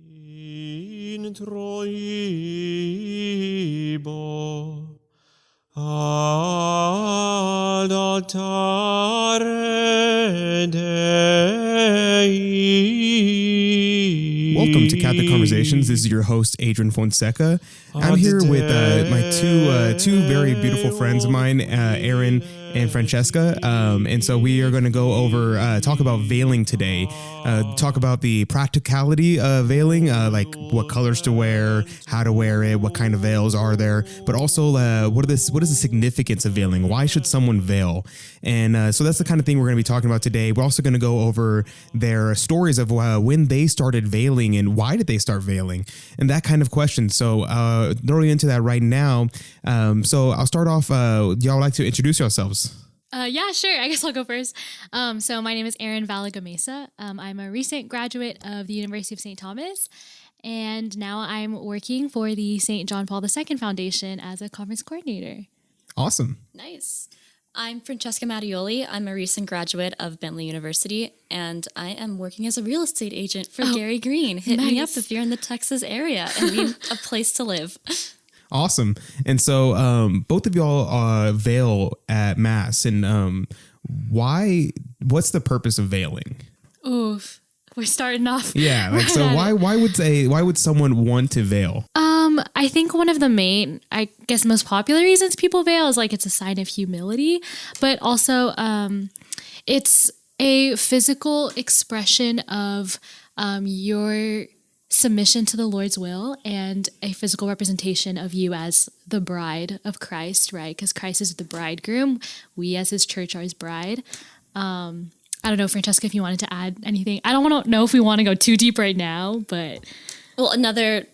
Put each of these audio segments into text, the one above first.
Introibo ad altare Dei. Welcome to Catholic Conversations. This is your host, Adrian Fonseca. I'm here with my two very beautiful friends of mine, Erin and Francesca. And so we are going to go over, talk about veiling today, talk about the practicality of veiling, like what colors to wear, how to wear it, what kind of veils are there, but also what is the significance of veiling? Why should someone veil? And so that's the kind of thing we're going to be talking about today. We're also going to go over their stories of when they started veiling and why did they start veiling and that kind of question. So throwing into that right now. So I'll start off. Y'all like to introduce yourselves? Yeah, sure. I guess I'll go first. So my name is Erin Vallagomesa. I'm a recent graduate of the University of St. Thomas, and now I'm working for the St. John Paul II Foundation as a conference coordinator. Awesome. Nice. I'm Francesca Mattioli. I'm a recent graduate of Bentley University, and I am working as a real estate agent for Gary Green. Hit me up if you're in the Texas area and need a place to live. Awesome. And so both of y'all veil at Mass. And what's the purpose of veiling? Oof. We're starting off. Yeah. Like, so why would someone want to veil? I think one of the main, I guess, most popular reasons people veil is like it's a sign of humility, but also it's a physical expression of your submission to the Lord's will and a physical representation of you as the bride of Christ, right? Because Christ is the bridegroom. We as his church are his bride. I don't know, Francesca, if you wanted to add anything. I don't know if we want to go too deep right now, but... Well, another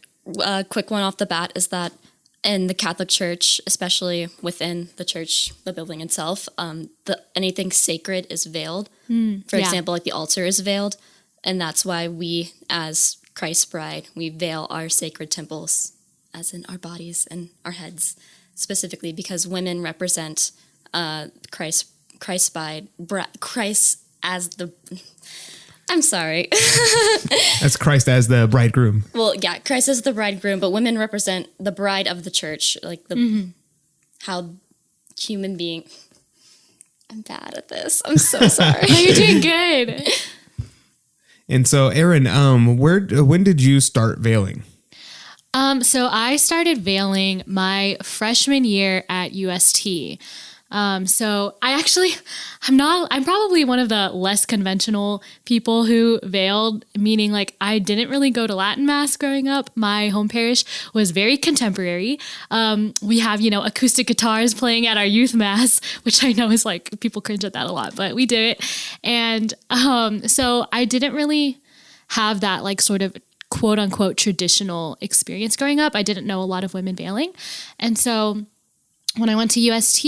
quick one off the bat is that in the Catholic Church, especially within the church, the building itself, anything sacred is veiled. For example, like the altar is veiled. And that's why we, as Christ's bride, we veil our sacred temples, as in our bodies and our heads, specifically because women represent Christ's bride, Christ as the... I'm sorry. That's Christ as the bridegroom. Well, yeah, Christ as the bridegroom, but women represent the bride of the church, like how human being... I'm bad at this. I'm so sorry. No, you're doing good. And so, Erin, when did you start veiling? So I started veiling my freshman year at UST. So I'm probably one of the less conventional people who veiled, meaning like I didn't really go to Latin Mass growing up. My home parish was very contemporary. We have, acoustic guitars playing at our youth Mass, which I know is like people cringe at that a lot, but we did it. And, so I didn't really have that like sort of quote unquote traditional experience growing up. I didn't know a lot of women veiling. And so when I went to UST,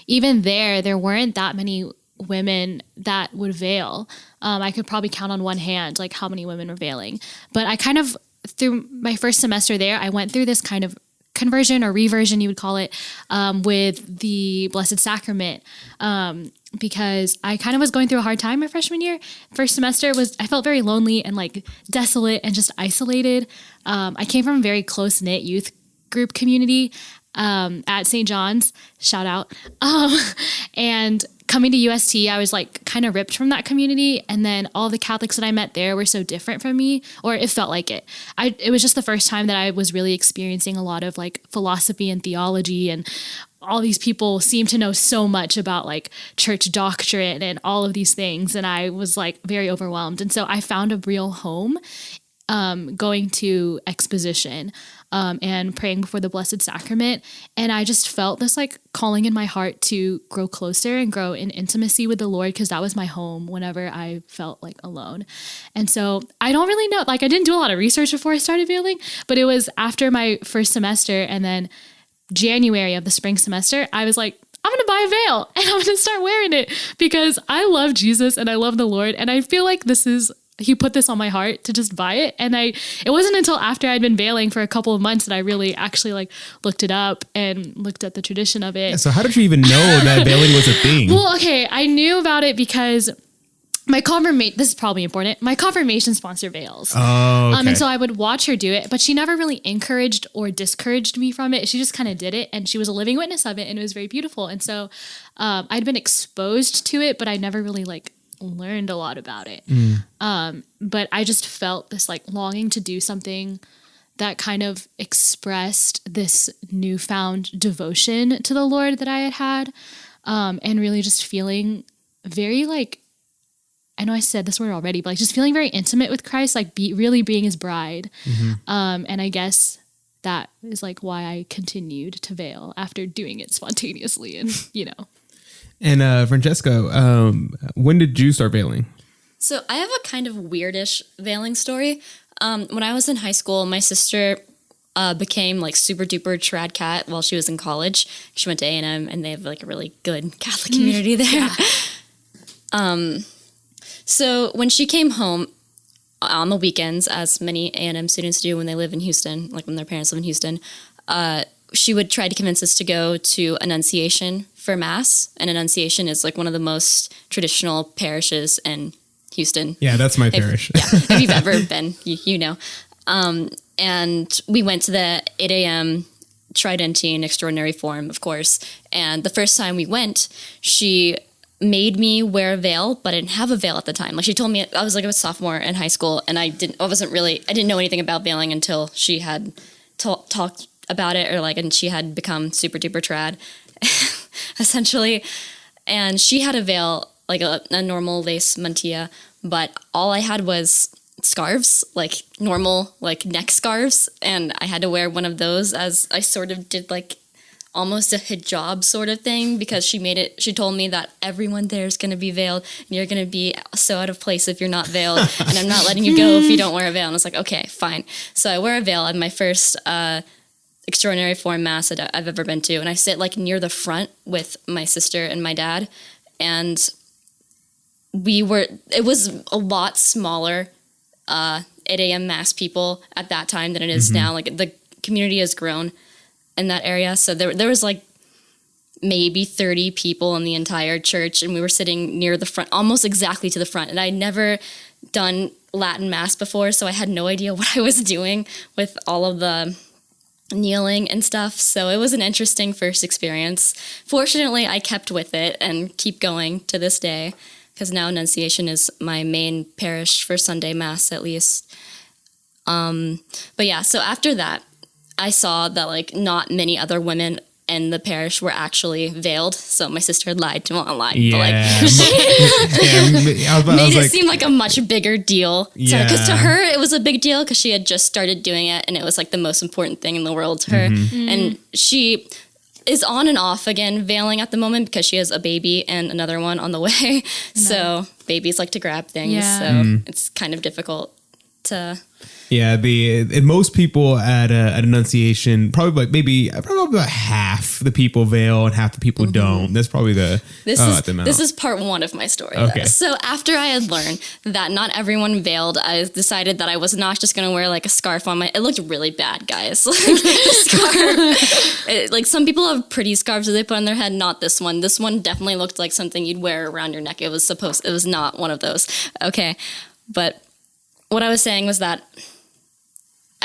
even there weren't that many women that would veil. I could probably count on one hand, like how many women were veiling. But I kind of, through my first semester there, I went through this kind of conversion or reversion, you would call it, with the Blessed Sacrament, because I kind of was going through a hard time my freshman year. First semester I felt very lonely and like desolate and just isolated. I came from a very close-knit youth group community at St. John's, shout out. And coming to UST, I was like kind of ripped from that community. And then all the Catholics that I met there were so different from me, or it felt like it. It was just the first time that I was really experiencing a lot of like philosophy and theology, and all these people seemed to know so much about like church doctrine and all of these things. And I was like very overwhelmed. And so I found a real home going to exposition and praying before the Blessed Sacrament. And I just felt this like calling in my heart to grow closer and grow in intimacy with the Lord, because that was my home whenever I felt like alone. And so I don't really know, like I didn't do a lot of research before I started veiling, but it was after my first semester and then January of the spring semester, I was like, I'm going to buy a veil and I'm going to start wearing it because I love Jesus and I love the Lord. And I feel like he put this on my heart to just buy it. And it wasn't until after I'd been veiling for a couple of months that I really actually like looked it up and looked at the tradition of it. Yeah, so how did you even know that veiling was a thing? Well, okay, I knew about it because this is probably important. My confirmation sponsor veils. Oh, okay. And so I would watch her do it, but she never really encouraged or discouraged me from it. She just kind of did it, and she was a living witness of it, and it was very beautiful. And so I'd been exposed to it, but I never really like learned a lot about it. But I just felt this like longing to do something that kind of expressed this newfound devotion to the Lord that I had, and really just feeling very like, I know I said this word already, but like just feeling very intimate with Christ, like really being his bride. And I guess that is like why I continued to veil after doing it spontaneously and, you know. And Francesca, when did you start veiling? So I have a kind of weirdish veiling story. When I was in high school, my sister became like super duper trad cat while she was in college. She went to A&M, and they have like a really good Catholic community there. So when she came home on the weekends, as many A&M students do when they live in Houston, like when their parents live in Houston, she would try to convince us to go to Annunciation for Mass. And Annunciation is like one of the most traditional parishes in Houston. Yeah, that's my parish. If you've ever been, you know. And we went to the 8 a.m. Tridentine Extraordinary Form, of course. And the first time we went, she made me wear a veil, but I didn't have a veil at the time. Like she told me, I was like a sophomore in high school, and I didn't know anything about veiling until she had talked about it, or like, and she had become super duper trad, essentially. And she had a veil, like a normal lace mantilla, but all I had was scarves, like normal like neck scarves, and I had to wear one of those as I sort of did like almost a hijab sort of thing, because she told me that everyone there is going to be veiled, and you're going to be so out of place if you're not veiled, and I'm not letting you go if you don't wear a veil. And I was like, okay, fine. So I wear a veil at my first Extraordinary Form Mass that I've ever been to, and I sit like near the front with my sister and my dad, and it was a lot smaller 8 a.m. Mass people at that time than it is now. Like the community has grown in that area. So there was like maybe 30 people in the entire church, and we were sitting near the front, almost exactly to the front. And I'd never done Latin Mass before, so I had no idea what I was doing with all of the kneeling and stuff. So it was an interesting first experience. Fortunately, I kept with it and keep going to this day, because now Annunciation is my main parish for Sunday Mass, at least. But yeah, so after that, I saw that like not many other women in the parish were actually veiled. So my sister had lied to me online. Yeah. But like, made it seem like a much bigger deal. Yeah. Because to her, it was a big deal because she had just started doing it, and it was like the most important thing in the world to her. And she is on and off again veiling at the moment because she has a baby and another one on the way. So babies like to grab things. So it's kind of difficult to... Yeah, most people at Annunciation, probably about half the people veil and half the people don't. That's probably this is part one of my story. Okay. Though. So after I had learned that not everyone veiled, I decided that I was not just going to wear like a scarf on my... It looked really bad, guys. Like the scarf. Like some people have pretty scarves that they put on their head, not this one. This one definitely looked like something you'd wear around your neck. It was not one of those. Okay. But what I was saying was that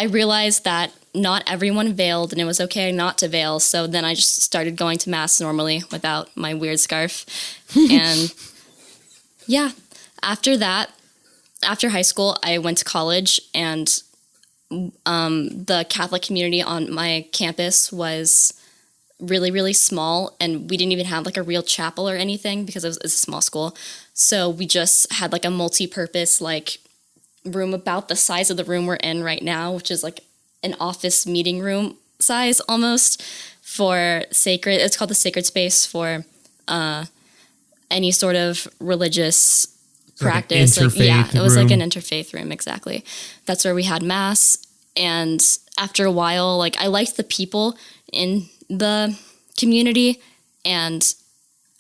I realized that not everyone veiled, and it was okay not to veil. So then I just started going to Mass normally without my weird scarf. And yeah, after that, after high school, I went to college, and the Catholic community on my campus was really, really small, and we didn't even have like a real chapel or anything because it's a small school. So we just had like a multi-purpose like room about the size of the room we're in right now, which is like an office meeting room size almost, for sacred. It's called the sacred space for any sort of religious practice. Like it was like an interfaith room, exactly. That's where we had Mass. And after a while, like I liked the people in the community, and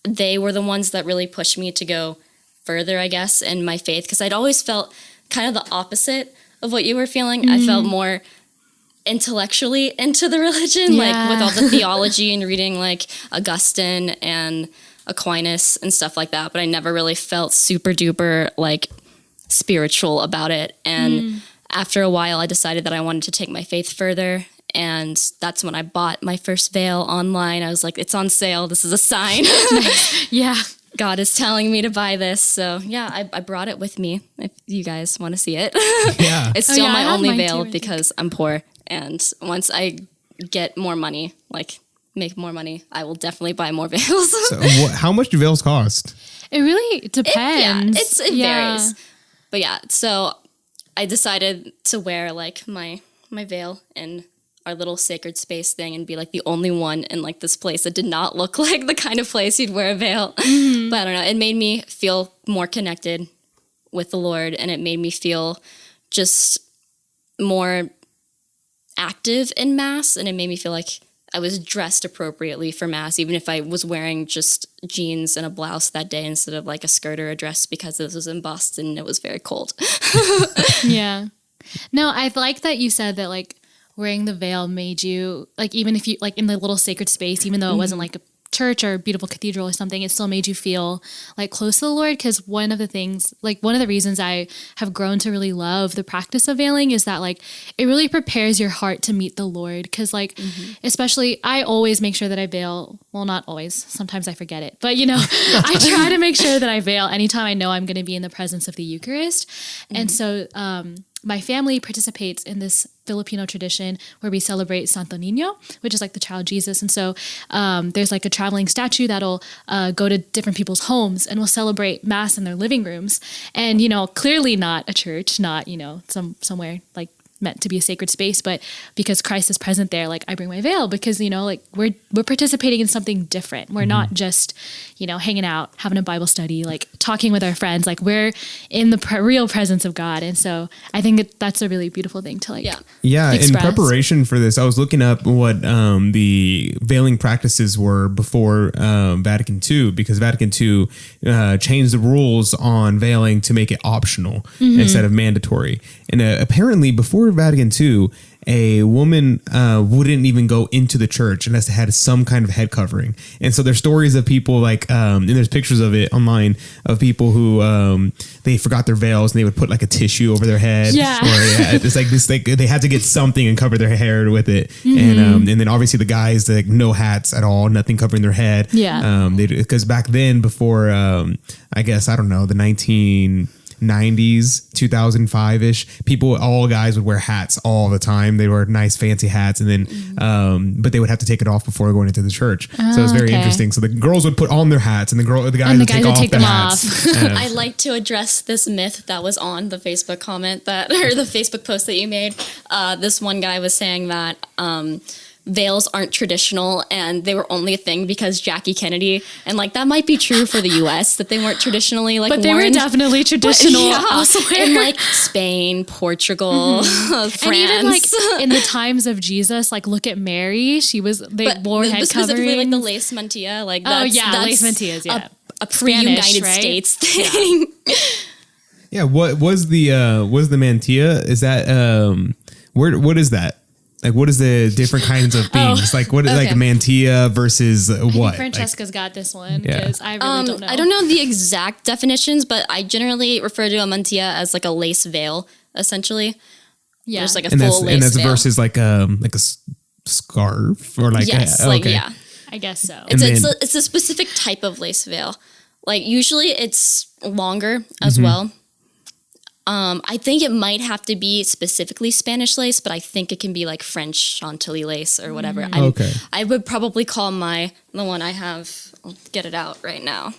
they were the ones that really pushed me to go further, I guess, in my faith, because I'd always felt kind of the opposite of what you were feeling. I felt more intellectually into the religion, like with all the theology and reading like Augustine and Aquinas and stuff like that, but I never really felt super duper like spiritual about it. And after a while, I decided that I wanted to take my faith further. And that's when I bought my first veil online. I was like, it's on sale. This is a sign. Yeah. God is telling me to buy this. So yeah, I brought it with me if you guys want to see it. Yeah. It's still I my have only mine veil too, I because I'm poor. And once I get more money, like make more money, I will definitely buy more veils. So how much do veils cost? It really depends. It varies. But yeah, so I decided to wear like my veil in our little sacred space thing and be like the only one in like this place that did not look like the kind of place you'd wear a veil. But I don't know, it made me feel more connected with the Lord, and it made me feel just more active in Mass, and it made me feel like I was dressed appropriately for Mass, even if I was wearing just jeans and a blouse that day instead of like a skirt or a dress, because this was in Boston and it was very cold. Yeah. No, I like that you said that like wearing the veil made you like, even if you like in the little sacred space, even though it wasn't like a church or a beautiful cathedral or something, it still made you feel like close to the Lord. Because one of the reasons I have grown to really love the practice of veiling is that like it really prepares your heart to meet the Lord. Because like especially I always make sure that I veil. Well, not always, sometimes I forget it, but you know, I try to make sure that I veil anytime I know I'm going to be in the presence of the Eucharist. And so my family participates in this Filipino tradition where we celebrate Santo Niño, which is like the child Jesus. And so there's like a traveling statue that'll go to different people's homes and will celebrate Mass in their living rooms. And, you know, clearly not a church, not, you know, somewhere like meant to be a sacred space, but because Christ is present there, like I bring my veil because, you know, like we're participating in something different. We're not just, you know, hanging out, having a Bible study, like talking with our friends, like we're in the real presence of God. And so I think that's a really beautiful thing to like in express. preparation for this, I was looking up what the veiling practices were before Vatican II, because Vatican II changed the rules on veiling to make it optional instead of mandatory. And apparently before Vatican II, a woman wouldn't even go into the church unless they had some kind of head covering. And so there's stories of people like, and there's pictures of it online of people who they forgot their veils and they would put like a tissue over their head. Yeah. Or it's like this, like they had to get something and cover their hair with it. And then obviously the guys, like no hats at all, nothing covering their head. Yeah. Because back then before, I guess, I don't know, the 1990s, 2005-ish, all guys would wear hats all the time. They wear nice fancy hats, and then but they would have to take it off before going into the church. So it was very interesting. So the girls would put on their hats, and the guys would take off their hats. I'd like to address this myth that was on the Facebook comment or the Facebook post that you made. This one guy was saying that veils aren't traditional and they were only a thing because Jackie Kennedy, and like that might be true for the US that they weren't traditionally like but they worn. were definitely traditional elsewhere. In like Spain, Portugal, France. And even like in the times of Jesus, like look at Mary, they wore head specifically coverings. like the lace mantilla, like that's lace mantillas, a pre-United Spanish, right? States thing. Yeah, what was the mantilla? Is that what is that? Like, what is the different kinds of things? Like, what is like a mantilla versus what? I think Francesca's got this one because I really don't know. I don't know the exact definitions, but I generally refer to a mantilla as like a lace veil, essentially. Yeah, there's like a full lace and that's veil. versus like a scarf or like I guess so. It's it's a specific type of lace veil. Like usually it's longer as well. I think it might have to be specifically Spanish lace, but I think it can be like French Chantilly lace or whatever. I would probably call the one I have, I'll get it out right now.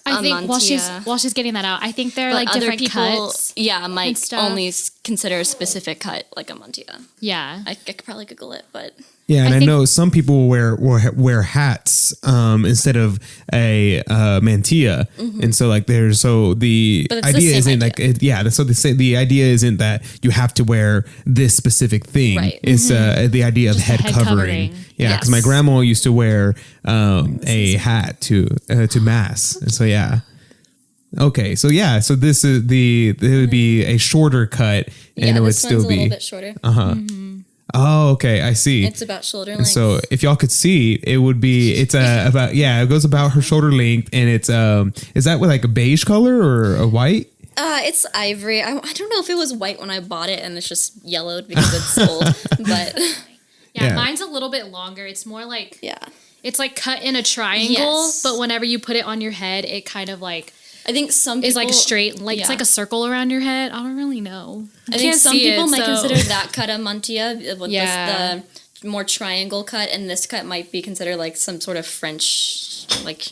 I think while she's getting that out, I think there are like different cuts. Yeah, might only consider a specific cut like a mantilla. Yeah. I could probably Google it, but... Yeah, and I know some people wear hats instead of a mantilla, and so like the idea isn't like so the idea isn't that you have to wear this specific thing. Right. It's the idea of head covering. Yeah, because my grandma used to wear a hat to Mass, and so yeah. Okay, so this is it would be a shorter cut, and it would still be a little bit shorter. Oh, okay. I see. It's about shoulder And length. so if y'all could see, it would be, it's about, it goes about her shoulder length, and it's, is that with like a beige color or a white? It's ivory. I don't know if it was white when I bought it and it's just yellowed because it's old, but Yeah, Yeah. mine's a little bit longer. It's more like yeah. it's like cut in a triangle, Yes. but whenever you put it on your head, it kind of like I think some people is like straight, like it's yeah. like a circle around your head. I don't really know. I think some people might so- consider that cut a mantilla with Yeah. the more triangle cut, and this cut might be considered like some sort of French, like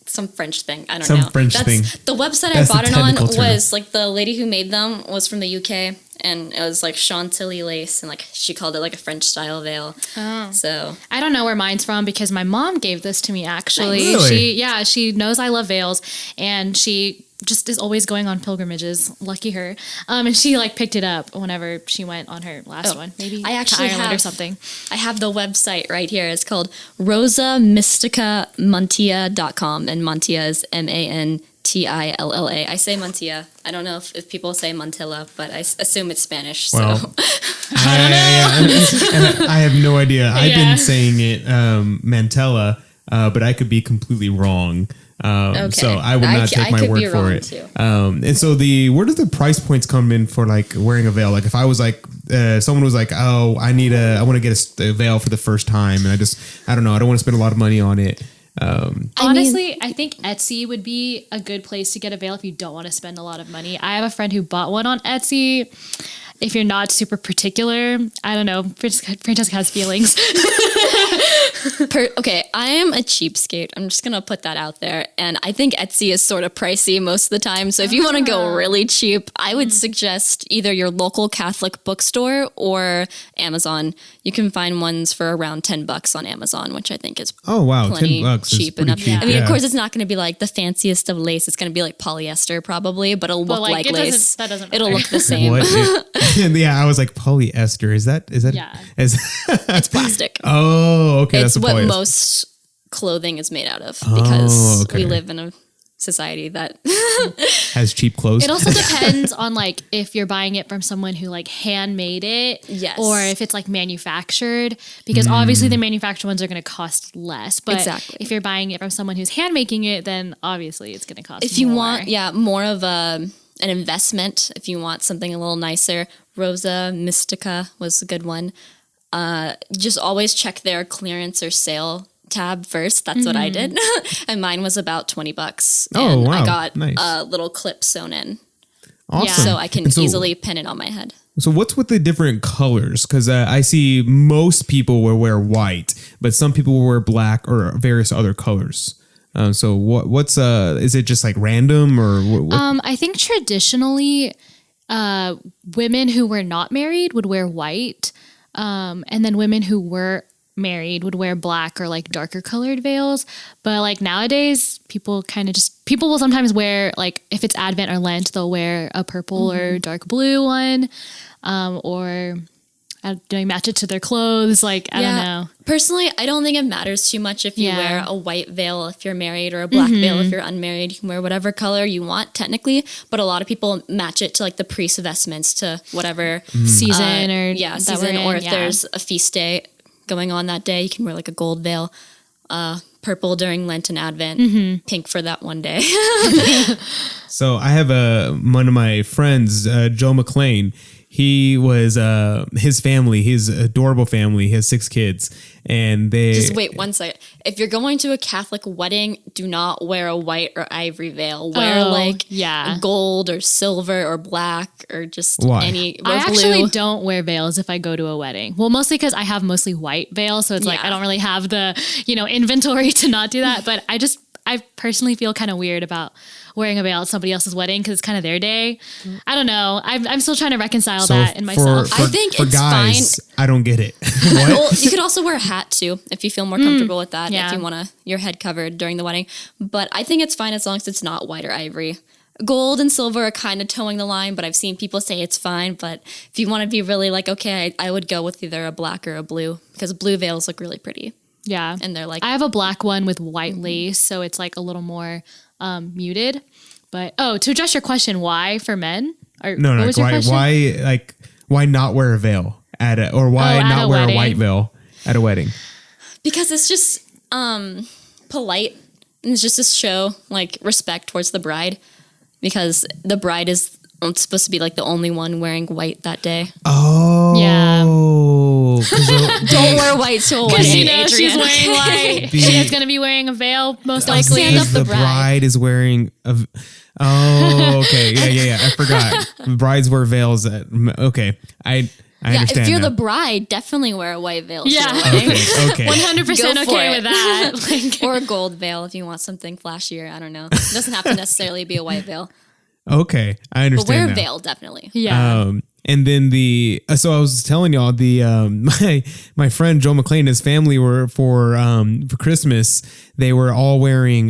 some French thing. I don't Some know. French thing. The website That's I bought the it on technical term. was like the lady who made them was from the UK, and it was like Chantilly lace, and like she called it like a French style veil. Oh. So I don't know where mine's from because my mom gave this to me actually. Nice. Really? She knows I love veils, and she just is always going on pilgrimages. Lucky her. And she like picked it up whenever she went on her last one. Maybe I actually to Ireland or have- something. I have the website right here. It's called rosamysticamantilla.com, and mantilla is Mantilla. I say mantilla. I don't know if people say mantilla, but I assume it's Spanish. So Well, I have no idea. I've Yeah. been saying it Mantella, but I could be completely wrong. So I would not take my could word be for wrong it. too. And so where do the price points come in for like wearing a veil? Like if I was like, someone was like, oh, I want to get a veil for the first time, and I don't know, I don't want to spend a lot of money on it. Honestly, I think Etsy would be a good place to get a veil if you don't want to spend a lot of money. I have a friend who bought one on Etsy. If you're not super particular, I don't know. Francesca has feelings. Okay, I am a cheapskate. I'm just gonna put that out there, and I think Etsy is sort of pricey most of the time. So if you want to go really cheap, I would suggest either your local Catholic bookstore or Amazon. You can find ones for around $10 on Amazon, which I think is Oh wow, plenty $10 is cheap pretty enough. cheap. I mean, yeah. of course, it's not going to be like the fanciest of lace. It's going to be like polyester probably, but it'll look like, like it doesn't- lace. that doesn't It'll matter. look the same. What? Yeah, I was like polyester. Is that? Yeah. It's plastic. Oh, okay. It's that's a what polyester. most clothing is made out of because okay. we live in a society that Has cheap clothes. It also depends on like if you're buying it from someone who like handmade it, Yes. or if it's like manufactured. Because obviously the manufactured ones are going to cost less. But Exactly. if you're buying it from someone who's hand making it, then obviously it's going to cost. if you more. want more of an investment, if you want something a little nicer, Rosa Mystica was a good one. Just always check their clearance or sale tab first. That's what I did. And mine was about $20. Oh, and wow. I got Nice. a little clip sewn in Awesome. so I can And so- easily pin it on my head. So what's with the different colors? Because I see most people will wear white, but some people will wear black or various other colors. So what's is it just like random or what? I think traditionally, women who were not married would wear white, and then women who were married would wear black or like darker colored veils. But like nowadays, people will sometimes wear, like if it's Advent or Lent, they'll wear a purple or dark blue one, or match it to their clothes. Like I don't know. Personally, I don't think it matters too much if you Yeah. wear a white veil if you're married or a black veil if you're unmarried. You can wear whatever color you want technically, but a lot of people match it to like the priest's vestments to whatever Season or that season, we're or in, if yeah. there's a feast day going on that day, you can wear like a gold veil. Purple during Lent and Advent, pink for that one day. So I have one of my friends, Joe McLean. He was his family, his adorable family. He has 6 kids, and they Just wait one second. If you're going to a Catholic wedding, do not wear a white or ivory veil. Wear gold or silver or black or just Why? any. Or I blue. actually don't wear veils if I go to a wedding. Well, mostly because I have mostly white veils, so it's like Yeah. I don't really have the inventory to not do that. But I personally feel kind of weird about wearing a veil at somebody else's wedding because it's kind of their day. I don't know. I'm still trying to reconcile that in myself. I think for it's guys, fine. I don't get it. Well, you could also wear a hat too if you feel more comfortable with that. yeah. If you want your head covered during the wedding, but I think it's fine as long as it's not white or ivory. Gold and silver are kind of towing the line, but I've seen people say it's fine. But if you want to be really like, okay, I would go with either a black or a blue because blue veils look really pretty. Yeah. And they're like, I have a black one with white lace, so it's like a little more muted. But to address your question, why for men? Or No, what like was your question? why not wear a veil or why Oh, at not a wear wedding. a white veil at a wedding? Because it's just polite, and it's just to show like respect towards the bride, because the bride is supposed to be like the only one wearing white that day. Oh, Yeah. 'cause Don't wear white to a Because wedding, you know Adrian. she's wearing white. The- She's going to be wearing a veil, most Don't likely. stand up because the the bride. bride is wearing a. Oh, okay, yeah. I forgot. Brides wear veils. I Yeah, understand. if you're now. the bride, definitely wear a white veil. Yeah. To your wedding. Okay. 100% Go for okay it. with that. Like, Or a gold veil if you want something flashier. I don't know. It doesn't have to necessarily be a white veil, Okay, I but understand. wear a now. veil definitely. yeah. And then so I was telling y'all my friend Joe McClain and his family were for Christmas, they were all wearing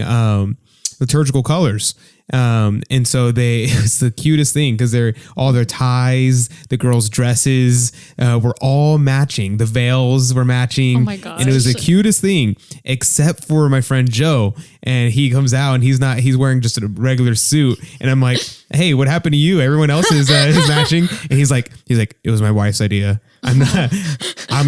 liturgical colors. And so it was the cutest thing because all their ties, the girls' dresses were all matching. The veils were matching. Oh my gosh. And it was the cutest thing, except for my friend Joe. And he comes out and he's wearing just a regular suit. And I'm like, hey, what happened to you? Everyone else is matching. And he's like, it was my wife's idea. I'm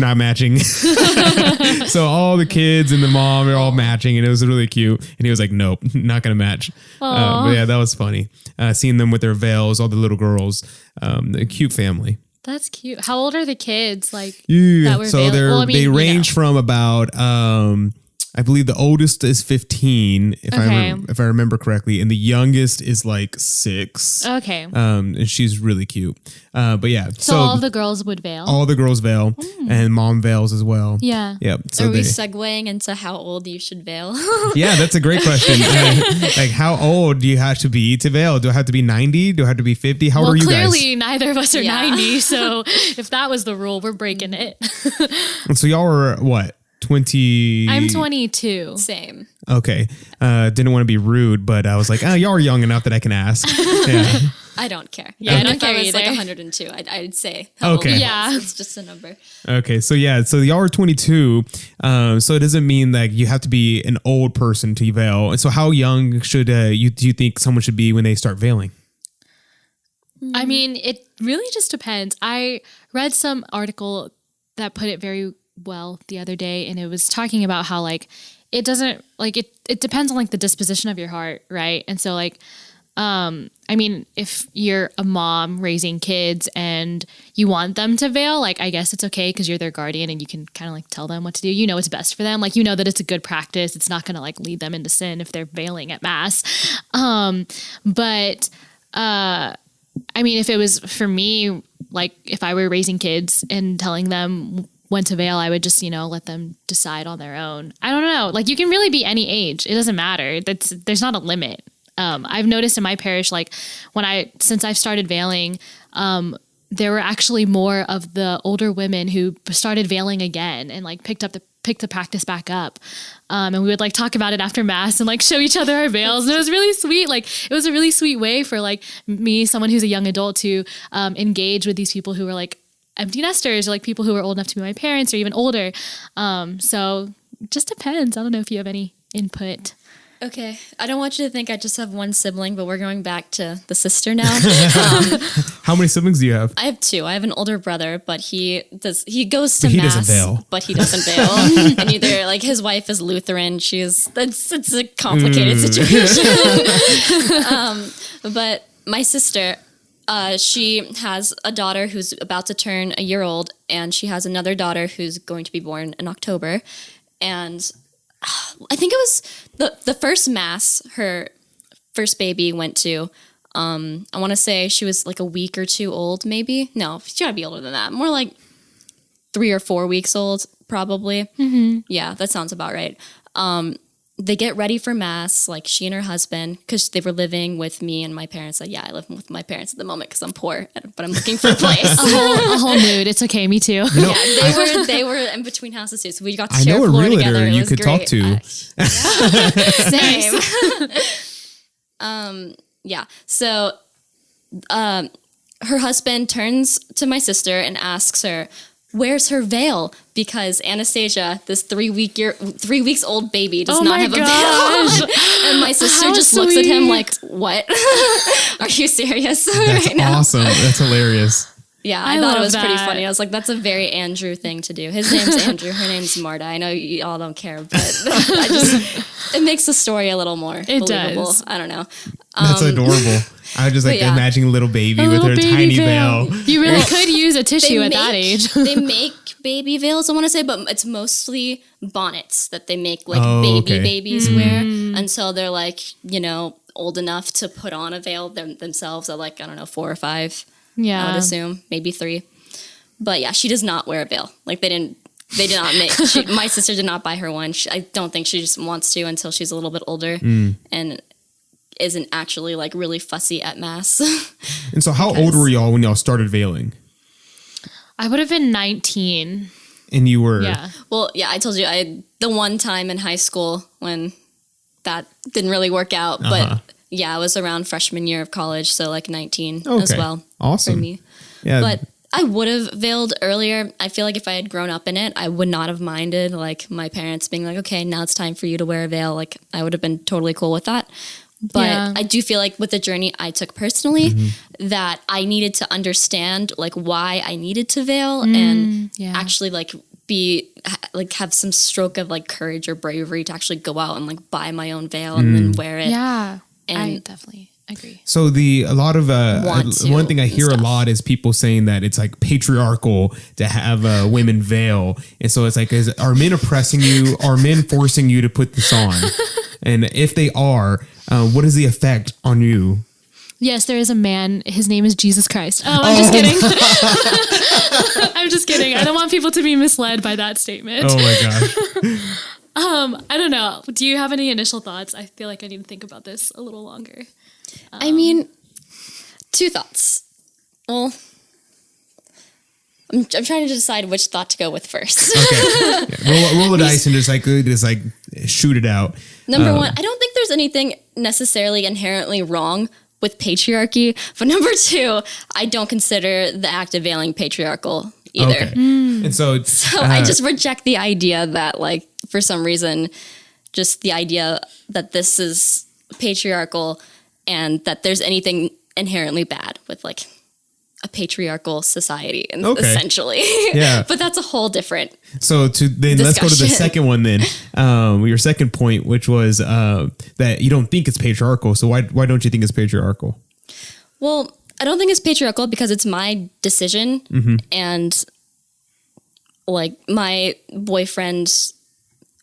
not matching. So all the kids and the mom are all matching, and it was really cute. And he was like, nope, not going to match. But yeah, that was funny. Seeing them with their veils, all the little girls, a cute family. That's cute. How old are the kids? Like, Yeah. that were So veiled? Well, I mean, they you range know. from about, I believe the oldest is 15, if Okay. I remember correctly, and the youngest is like 6. Okay. And she's really cute. But yeah, So all of the girls would veil? all the girls veil and mom veils as well. Yeah. Yep. So Are we segueing into how old you should veil? yeah, that's a great question. Like, how old do you have to be to veil? Do I have to be 90? Do I have to be 50? How old Well, are you clearly neither of us are Yeah. 90. So if that was the rule, we're breaking it. guys? And so y'all were what? 20? I'm 22. Same. Okay. Didn't want to be rude, but I was like, y'all are young enough that I can ask. Yeah. I don't care. Yeah, I Even don't if care I was like either. 102, I'd say. How old Okay. I was. Yeah. It's just a number. Okay. So yeah, so y'all are 22. So it doesn't mean that you have to be an old person to veil. And so how young should do you think someone should be when they start veiling? I mean, it really just depends. I read some article that put it very well the other day, and it was talking about how like it doesn't like it depends on like the disposition of your heart, right? And so like I mean, if you're a mom raising kids and you want them to veil, like I guess it's okay because you're their guardian and you can kind of like tell them what to do. You know what's best for them. Like you know that it's a good practice. It's not going to like lead them into sin if they're veiling at mass. But I mean, if it was for me, like if I were raising kids and telling them when to veil, I would just, let them decide on their own. I don't know. Like you can really be any age. It doesn't matter. There's not a limit. I've noticed in my parish, like since I've started veiling, there were actually more of the older women who started veiling again and like picked the practice back up. And we would like talk about it after mass and like show each other our veils. And it was really sweet. Like it was a really sweet way for like me, someone who's a young adult, to engage with these people who were like empty nesters or like people who were old enough to be my parents or even older. So it just depends. I don't know if you have any input. Okay. I don't want you to think I just have one sibling, but we're going back to the sister now. How many siblings do you have? I have 2. I have an older brother, but he goes to But he mass, doesn't veil. but he doesn't veil. And either like his wife is Lutheran. It's a complicated situation. But my sister, she has a daughter who's about to turn a year old, and she has another daughter who's going to be born in October. And I think it was the first mass her first baby went to. I want to say she was like a week or 2 old, maybe. No, she gotta be older than that. More like 3 or 4 weeks old, probably. Mm-hmm. Yeah, that sounds about right. They get ready for mass, like she and her husband, because they were living with me and my parents. Like, yeah, I live with my parents at the moment because I'm poor, but I'm looking for a place. A whole mood. It's okay. Me too. Yeah, they were in between houses too, so we got to I share know a a floor realtor together. It you was could great. talk to. Same. Yeah. So, her husband turns to my sister and asks her, "Where's her veil?" Because Anastasia, this 3 weeks old baby, does Oh not my have a gosh. veil. And my sister How just looks at him sweet. like, "What? Are you serious That's right now?" awesome. That's hilarious. Yeah, I I thought it love was pretty that. funny. I was like, that's a very Andrew thing to do. His name's Andrew. Her name's Marta. I know you all don't care, but it makes the story a little more believable. does. I don't know. That's adorable. I was just like yeah. imagining a little baby A with little her baby tiny veil. veil. You really could use a tissue at that age. They make baby veils, I want to say, but it's mostly bonnets that they make like okay. babies wear until they're like, old enough to put on a veil themselves at like, I don't know, 4 or 5. Yeah. I would assume, maybe 3. But yeah, she does not wear a veil. Like they did not make, my sister did not buy her one. I don't think she just wants to until she's a little bit older and isn't actually like really fussy at mass. And so how old were y'all when y'all started veiling? I would have been 19. And you were... Yeah. Well, yeah, I told you the one time in high school when that didn't really work out, but yeah, I was around freshman year of college, so like 19 as well. Awesome. For me. Yeah. But I would have veiled earlier. I feel like if I had grown up in it, I would not have minded like my parents being like, okay, now it's time for you to wear a veil. Like I would have been totally cool with that. But Yeah. I do feel like with the journey I took personally that I needed to understand like why I needed to veil and actually like have some stroke of like courage or bravery to actually go out and like buy my own veil and then wear it. Yeah. I And definitely agree. So a lot of Want to one thing I and hear a stuff. lot is people saying that it's like patriarchal to have women veil, and so it's like, are men oppressing you? Are men forcing you to put this on? And if they are, what is the effect on you? Yes, there is a man. His name is Jesus Christ. Oh, I'm just kidding. I'm just kidding. I don't want people to be misled by that statement. Oh my gosh! I don't know. Do you have any initial thoughts? I feel like I need to think about this a little longer. I mean, 2 thoughts. Well, I'm trying to decide which thought to go with first. Okay, yeah. roll the dice and just like shoot it out. Number 1, I don't think there's anything necessarily inherently wrong with patriarchy. But number 2, I don't consider the act of veiling patriarchal either. Okay, and so I just reject the idea that, like, for some reason, just the idea that this is patriarchal and that there's anything inherently bad with, like, a patriarchal society, essentially. Yeah. But that's a whole different. So let's go to the discussion. second one then. Your second point, which was that you don't think it's patriarchal. So why don't you think it's patriarchal? Well, I don't think it's patriarchal because it's my decision, and like my boyfriend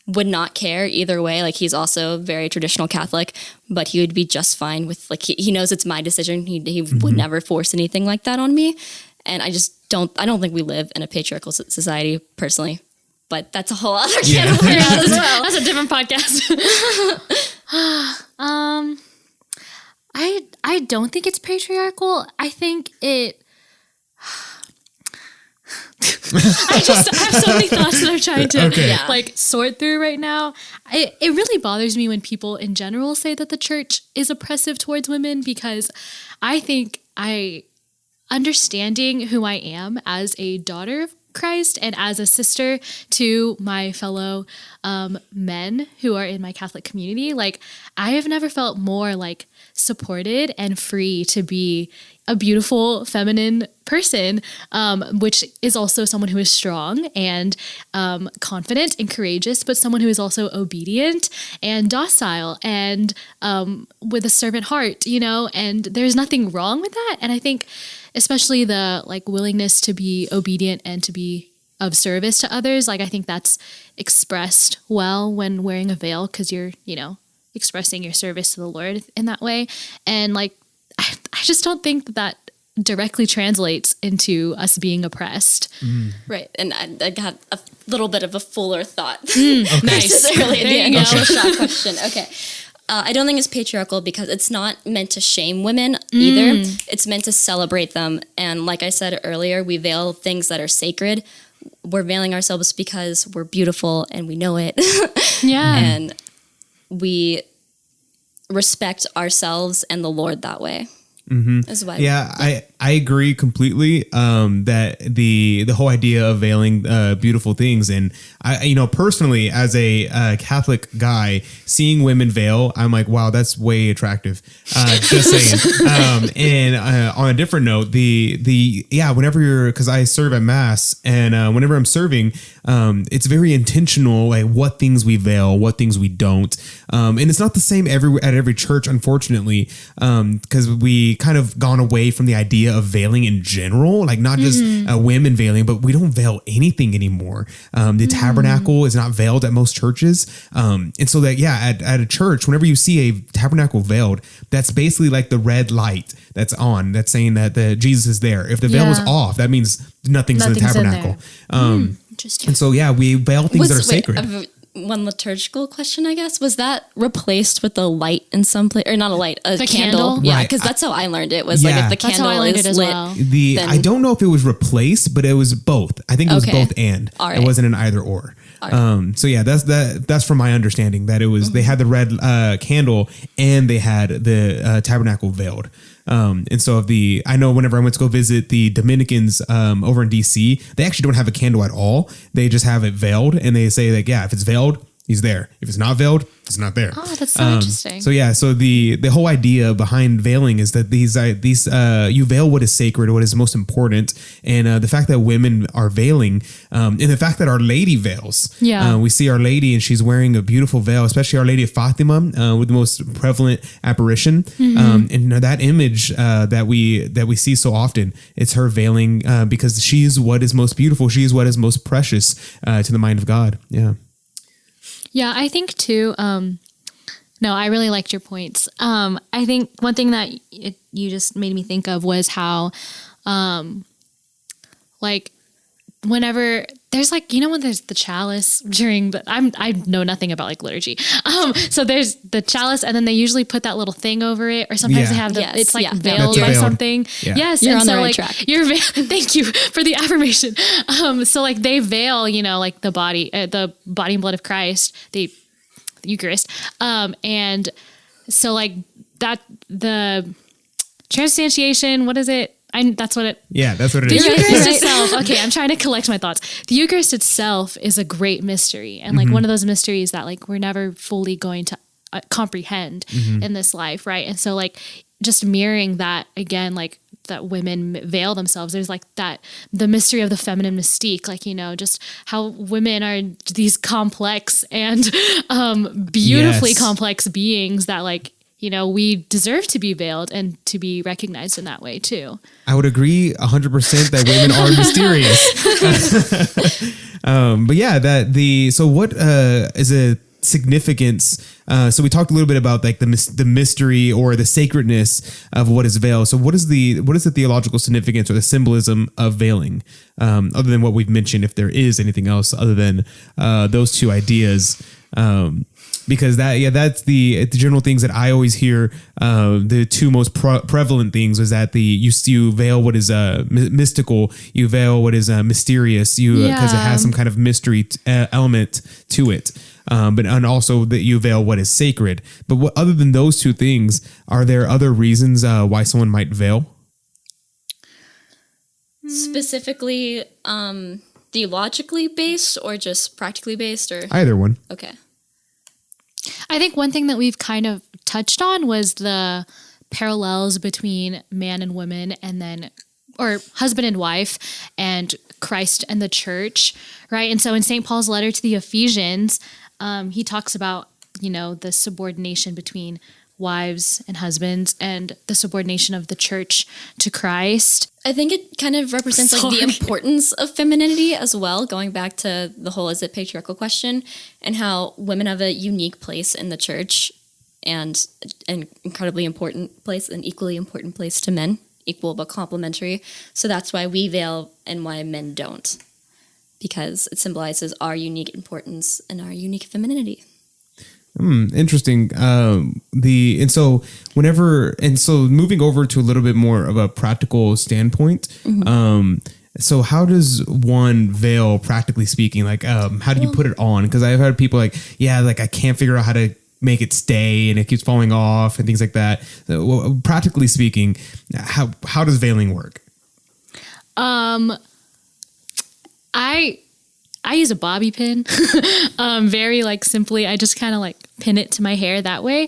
would not care either way. Like he's also very traditional Catholic, but he would be just fine with like he knows it's my decision. He would never force anything like that on me, and I don't think we live in a patriarchal society personally. But that's a whole other can of worms as well. That's a different podcast. I don't think it's patriarchal. I think it. I have so many thoughts that I'm trying to like sort through right now. It really bothers me when people in general say that the church is oppressive towards women, because I think understanding who I am as a daughter of Christ and as a sister to my fellow men who are in my Catholic community, like I have never felt more like supported and free to be a beautiful feminine person, which is also someone who is strong and confident and courageous, but someone who is also obedient and docile and with a servant heart, and there's nothing wrong with that. And I think especially the like willingness to be obedient and to be of service to others, like I think that's expressed well when wearing a veil, because you're, expressing your service to the Lord in that way. And like I just don't think that directly translates into us being oppressed. Right. And I got a little bit of a fuller thought. Nice. Necessarily at the There end you of go. the shot question. Okay. I don't think it's patriarchal because it's not meant to shame women either. It's meant to celebrate them. And like I said earlier, we veil things that are sacred. We're veiling ourselves because we're beautiful and we know it. Yeah. And we respect ourselves and the Lord that way. Is why. Yeah, I agree completely. That the whole idea of veiling beautiful things, and I personally as a Catholic guy, seeing women veil, I'm like, wow, that's way attractive. Just saying. And on a different note, whenever because I serve at Mass, and whenever I'm serving, it's very intentional, like what things we veil, what things we don't, and it's not the same at every church, unfortunately, because we kind of gone away from the idea of veiling in general, like not just women veiling, but we don't veil anything anymore. The tabernacle is not veiled at most churches, and so that at a church, whenever you see a tabernacle veiled, that's basically like the red light that's on, that's saying that Jesus is there. If the veil is off, that means nothing's in the tabernacle. Interesting. And so we veil things that are sacred. One liturgical question, I guess, was that replaced with a light in some place, or not a light, a The candle? candle? Yeah, Right. because that's how I learned it. Was like if the That's how I candle learned is it as lit. well. then- I don't know if it was replaced, but it was both. I think it was Okay. both and. All right. It wasn't an either or. So that's from my understanding, that it was they had the red candle and they had the tabernacle veiled. And so I know whenever I went to go visit the Dominicans over in DC, they actually don't have a candle at all. They just have it veiled, and they say like, if it's veiled, he's there. If it's not veiled, it's not there. Oh, that's so interesting. So the whole idea behind veiling is that these you veil what is sacred, what is most important, and the fact that women are veiling, and the fact that Our Lady veils. We see Our Lady and she's wearing a beautiful veil, especially Our Lady of Fatima with the most prevalent apparition, and that image that we see so often. It's her veiling because she's what is most beautiful. She is what is most precious to the mind of God. Yeah. Yeah, I think too. No, I really liked your points. I think one thing that you just made me think of was how, like, whenever there's like, when there's the chalice during I know nothing about like liturgy. So there's the chalice, and then they usually put that little thing over it, or sometimes they have it's like veiled by veiled. something. Yeah. Yes, You're and on so the right like track. you're thank you for the affirmation. So like they veil, like the body and blood of Christ, the Eucharist, and so like that the transubstantiation. What is it? That's what it. Yeah, that's what it The is. Eucharist itself. Okay, I'm trying to collect my thoughts. The Eucharist itself is a great mystery, and like one of those mysteries that like we're never fully going to comprehend in this life, right? And so like just mirroring that again, like that women veil themselves. There's like the mystery of the feminine mystique, like just how women are these complex and beautifully complex beings that like. We deserve to be veiled and to be recognized in that way too. I would agree 100% that women are mysterious. But yeah, so what is a significance? So we talked a little bit about like the mystery or the sacredness of what is veiled. So what is the theological significance or the symbolism of veiling, other than what we've mentioned? If there is anything else other than those two ideas. Because that's the general things that I always hear. The two most prevalent things is that you veil what is mystical, you veil what is mysterious, because it has some kind of mystery element to it. And also that you veil what is sacred. But other than those two things, are there other reasons why someone might veil? Specifically, theologically based or just practically based, or Either one. okay. I think one thing that we've kind of touched on was the parallels between man and woman, and then, or husband and wife, and Christ and the church, right? And so in St. Paul's letter to the Ephesians, he talks about, the subordination between wives and husbands and the subordination of the church to Christ. I think it kind of represents like the importance of femininity as well, going back to the whole is it patriarchal question, and how women have a unique place in the church and an incredibly important place, an equally important place to men, equal but complementary. So that's why we veil and why men don't, because it symbolizes our unique importance and our unique femininity. Interesting. So moving over to a little bit more of a practical standpoint. So how does one veil, practically speaking? Like, how do you put it on? Because I've heard people like, I can't figure out how to make it stay and it keeps falling off and things like that. So, well, practically speaking, how does veiling work? I use a bobby pin, very like simply. I just kind of like pin it to my hair that way.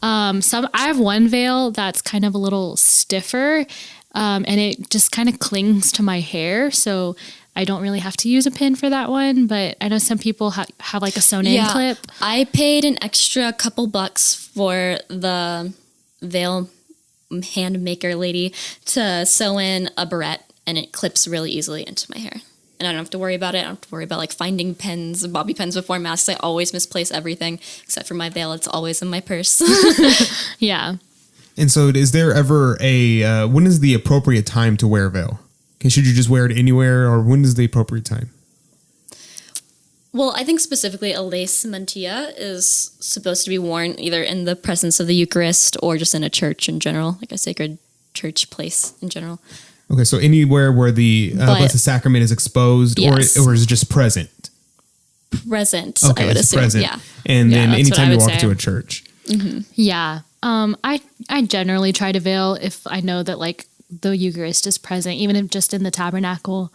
I have one veil that's kind of a little stiffer, and it just kind of clings to my hair. So I don't really have to use a pin for that one, but I know some people have like a sewn in clip. I paid an extra couple bucks for the veil hand maker lady to sew in a barrette, and it clips really easily into my hair. And I don't have to worry about it. I don't have to worry about like finding pens, bobby pins before masks. I always misplace everything except for my veil. It's always in my purse. Yeah. And so is there ever when is the appropriate time to wear a veil? Okay, should you just wear it anywhere, or when is the appropriate time? Well, I think specifically a lace mantilla is supposed to be worn either in the presence of the Eucharist or just in a church in general, like a sacred church place in general. Okay, so anywhere where the Blessed Sacrament is exposed, yes. or is it just present? Present, okay, I would assume. Present. Yeah. And then anytime you walk say. into a church. Mm-hmm. Yeah. I generally try to veil if I know that like the Eucharist is present, even if just in the tabernacle.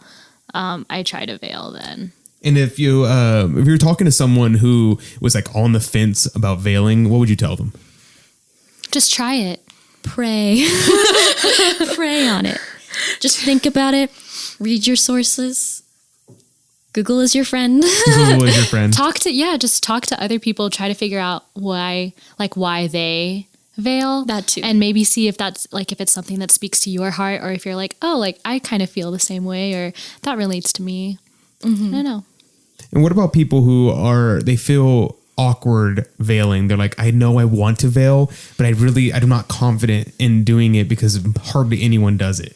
I try to veil then. And if you're talking to someone who was like on the fence about veiling, what would you tell them? Just try it. Pray. Pray on it. Just think about it. Read your sources. Google is your friend. Google is your friend. Just talk to other people. Try to figure out why they veil. That too. And maybe see if that's like, if it's something that speaks to your heart, or if you're like, oh, like I kind of feel the same way, or that relates to me. Mm-hmm. I don't know. And what about people who they feel awkward veiling? They're like, I know I want to veil, but I'm not confident in doing it because hardly anyone does it.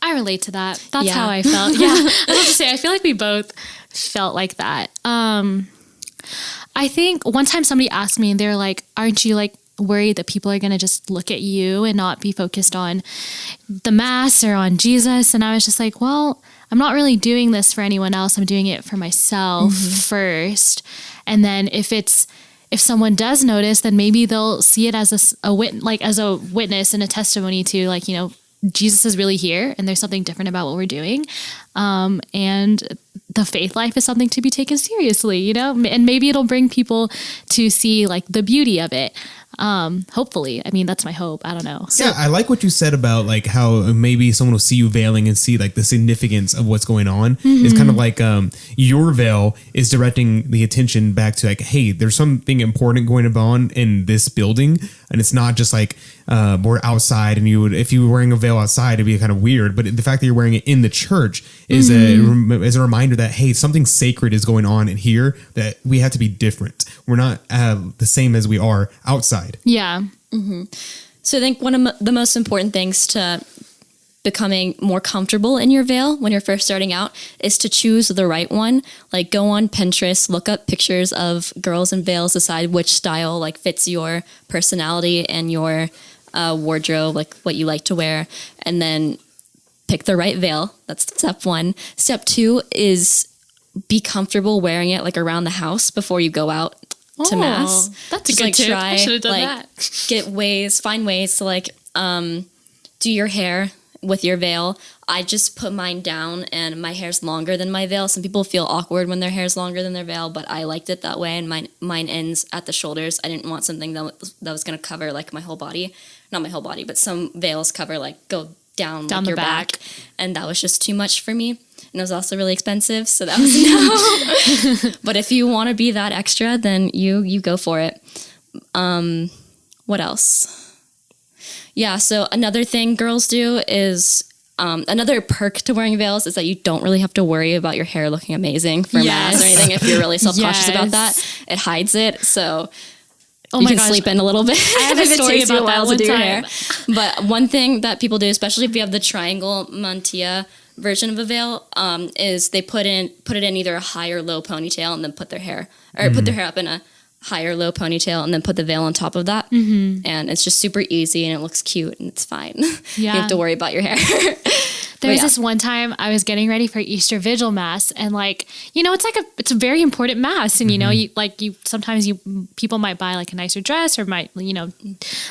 I relate to that. That's how I felt. Yeah. I was about to say, I feel like we both felt like that. I think one time somebody asked me, and they're like, aren't you like worried that people are going to just look at you and not be focused on the mass or on Jesus? And I was just like, well, I'm not really doing this for anyone else. I'm doing it for myself first. And then if someone does notice, then maybe they'll see it as a witness and a testimony to, like, you know, Jesus is really here and there's something different about what we're doing. And the faith life is something to be taken seriously, you know, and maybe it'll bring people to see like the beauty of it. Hopefully. I mean, that's my hope. I don't know. Yeah, I like what you said about like how maybe someone will see you veiling and see like the significance of what's going on. It's kind of like your veil is directing the attention back to like, hey, there's something important going on in this building, and it's not just like we're outside, and if you were wearing a veil outside, it'd be kind of weird. But the fact that you're wearing it in the church is a reminder that, hey, something sacred is going on in here, that we have to be different. We're not the same as we are outside. Yeah. Mm-hmm. So I think one of the most important things to becoming more comfortable in your veil when you're first starting out is to choose the right one. Like, go on Pinterest, look up pictures of girls in veils, decide which style like fits your personality and your wardrobe, like what you like to wear, and then pick the right veil. That's step one. Step two is be comfortable wearing it like around the house before you go out to mass. That's just a good tip. try, I should have done like, that. Find ways to like do your hair with your veil. I just put mine down, and my hair's longer than my veil. Some people feel awkward when their hair's longer than their veil, but I liked it that way, and mine ends at the shoulders. I didn't want something that was going to cover like my whole body. Not my whole body, but some veils cover like go down like the your back. And that was just too much for me. And it was also really expensive, so that was no. But if you want to be that extra, then you go for it. What else? Yeah, so another thing girls do is, another perk to wearing veils is that you don't really have to worry about your hair looking amazing for mass or anything if you're really self-conscious about that. It hides it, so you can sleep in a little bit. I have a if it story takes you a about that while to one do your time. hair. But one thing that people do, especially if you have the triangle mantilla version of a veil, is they put it in either a high or low ponytail and then put their hair up in a high or low ponytail and then put the veil on top of that. And it's just super easy and it looks cute and it's fine. Yeah. You don't have to worry about your hair. There was yeah. this one time I was getting ready for Easter Vigil Mass, and like, you know, it's a very important mass, and you know, sometimes people might buy like a nicer dress or might, you know,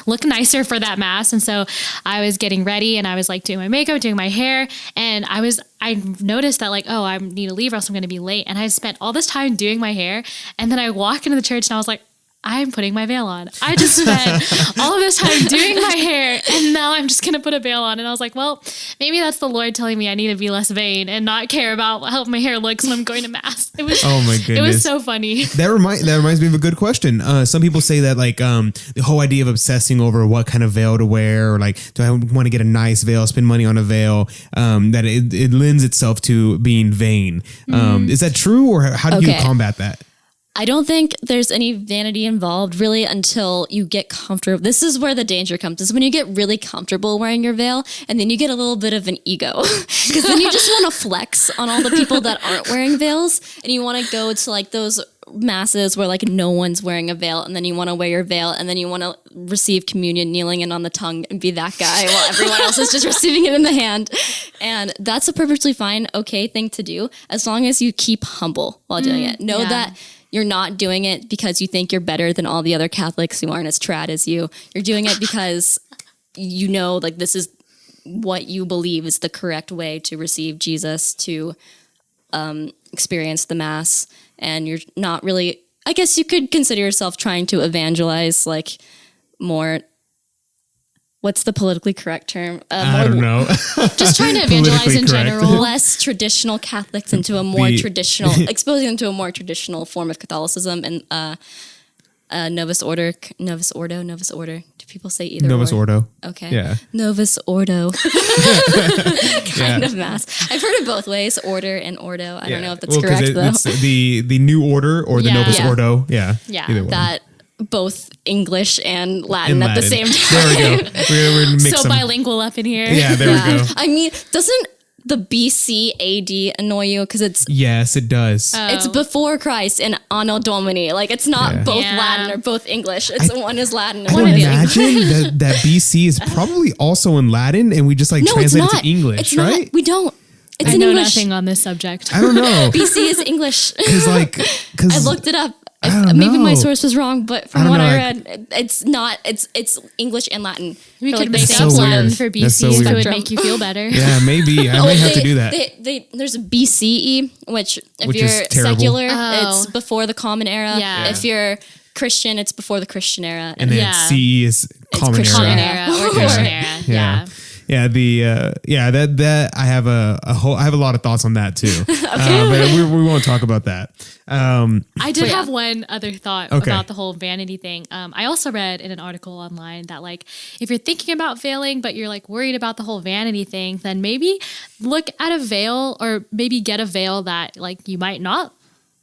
look nicer for that mass. And so I was getting ready and I was like doing my makeup, doing my hair, and I noticed that like, oh, I need to leave or else I'm going to be late. And I spent all this time doing my hair, and then I walk into the church and I was like, I'm putting my veil on. I just spent all of this time doing my hair, and now I'm just going to put a veil on. And I was like, well, maybe that's the Lord telling me I need to be less vain and not care about how my hair looks when I'm going to mass. It was, oh my goodness. It was so funny. That reminds me of a good question. Some people say that like the whole idea of obsessing over what kind of veil to wear, or like, do I want to get a nice veil, spend money on a veil, that it lends itself to being vain. Is that true, or how do you combat that? I don't think there's any vanity involved really until you get comfortable. This is where the danger comes, is when you get really comfortable wearing your veil, and then you get a little bit of an ego, because then you just want to flex on all the people that aren't wearing veils, and you want to go to like those masses where like no one's wearing a veil, and then you want to wear your veil, and then you want to receive communion kneeling in on the tongue and be that guy while everyone else is just receiving it in the hand. And that's a perfectly fine, okay thing to do, as long as you keep humble while doing it. Know that you're not doing it because you think you're better than all the other Catholics who aren't as trad as you. You're doing it because you know, like, this is what you believe is the correct way to receive Jesus, to experience the Mass. And you're not really, I guess you could consider yourself trying to evangelize, like, more, what's the politically correct term? I don't know. Just trying to evangelize in general. Less traditional Catholics into a more traditional, exposing them to a more traditional form of Catholicism, and Novus Ordo. Do people say either? Novus Ordo. Okay. Yeah. Novus Ordo. kind of Mass. I've heard it both ways, order and ordo. I don't know if that's correct though. It's the new order or the Novus Ordo. Yeah. Yeah. Either one. That both English and Latin at the same time. There we go. We're mix so them. bilingual up in here. Yeah, there we go. I mean, doesn't the BC AD annoy you? Because it's Yes, it does. it's before Christ and Anno Domini. Like, it's not both Yeah. Latin or both English. It's one is Latin and I one is imagine that BC is probably also in Latin, and we just like No, it's translate it not. to English, It's right? not. We don't. It's I in know English. nothing on this subject. I don't know. BC is English. Because I looked it up. don't Maybe my know. source was wrong, but from don't what know. I read, it's not. It's English and Latin. We for, could like, make the up same Latin weird. for That's so BC if it weird. would make you feel better. Yeah, maybe. I might have to do that. There's a BCE, which if Which you're is terrible. secular, Oh. it's before the Common Era. Yeah. If you're Christian, it's before the Christian era. And then Yeah. CE is Common Christian Era. Common era. era or Christian era. Yeah. Yeah, that I have I have a lot of thoughts on that too. But we won't talk about that. I did have one other thought Okay. about the whole vanity thing. I also read in an article online that like if you're thinking about veiling but you're like worried about the whole vanity thing, then maybe look at a veil, or maybe get a veil that like you might not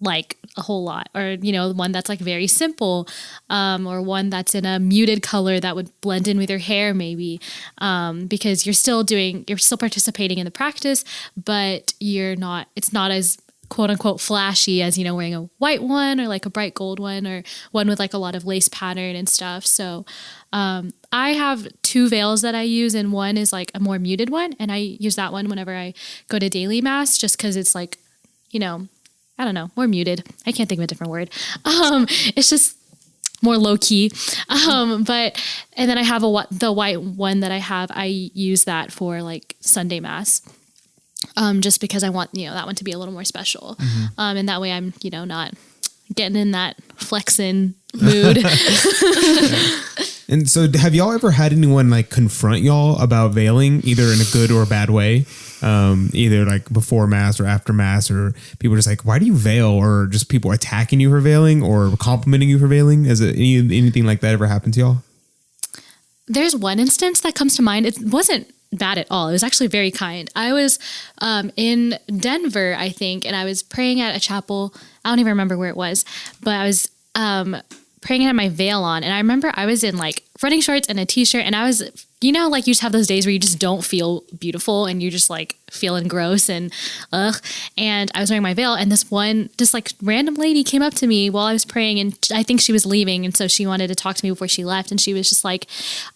like a whole lot, or you know, one that's like very simple, or one that's in a muted color that would blend in with your hair maybe, because you're still participating in the practice, but it's not as quote unquote flashy as, you know, wearing a white one or like a bright gold one or one with like a lot of lace pattern and stuff. So I have two veils that I use, and one is like a more muted one, and I use that one whenever I go to daily mass, just because it's like, you know, I don't know, more muted. I can't think of a different word. It's just more low key. And then I have the white one that I use that for like Sunday mass. Just because I want, you know, that one to be a little more special. And that way I'm, you know, not getting in that flexing mood. And so have y'all ever had anyone like confront y'all about veiling, either in a good or a bad way? Either like before mass or after mass, or people just like, why do you veil? Or just people attacking you for veiling or complimenting you for veiling? Has it anything like that ever happened to y'all? There's one instance that comes to mind. It wasn't bad at all. It was actually very kind. I was in Denver, I think, and I was praying at a chapel. I don't even remember where it was, but I was praying and had my veil on. And I remember I was in like running shorts and a t-shirt, and I was, like you just have those days where you just don't feel beautiful and you're just like feeling gross and ugh. And I was wearing my veil, and this like random lady came up to me while I was praying, and I think she was leaving, and so she wanted to talk to me before she left, and she was just like,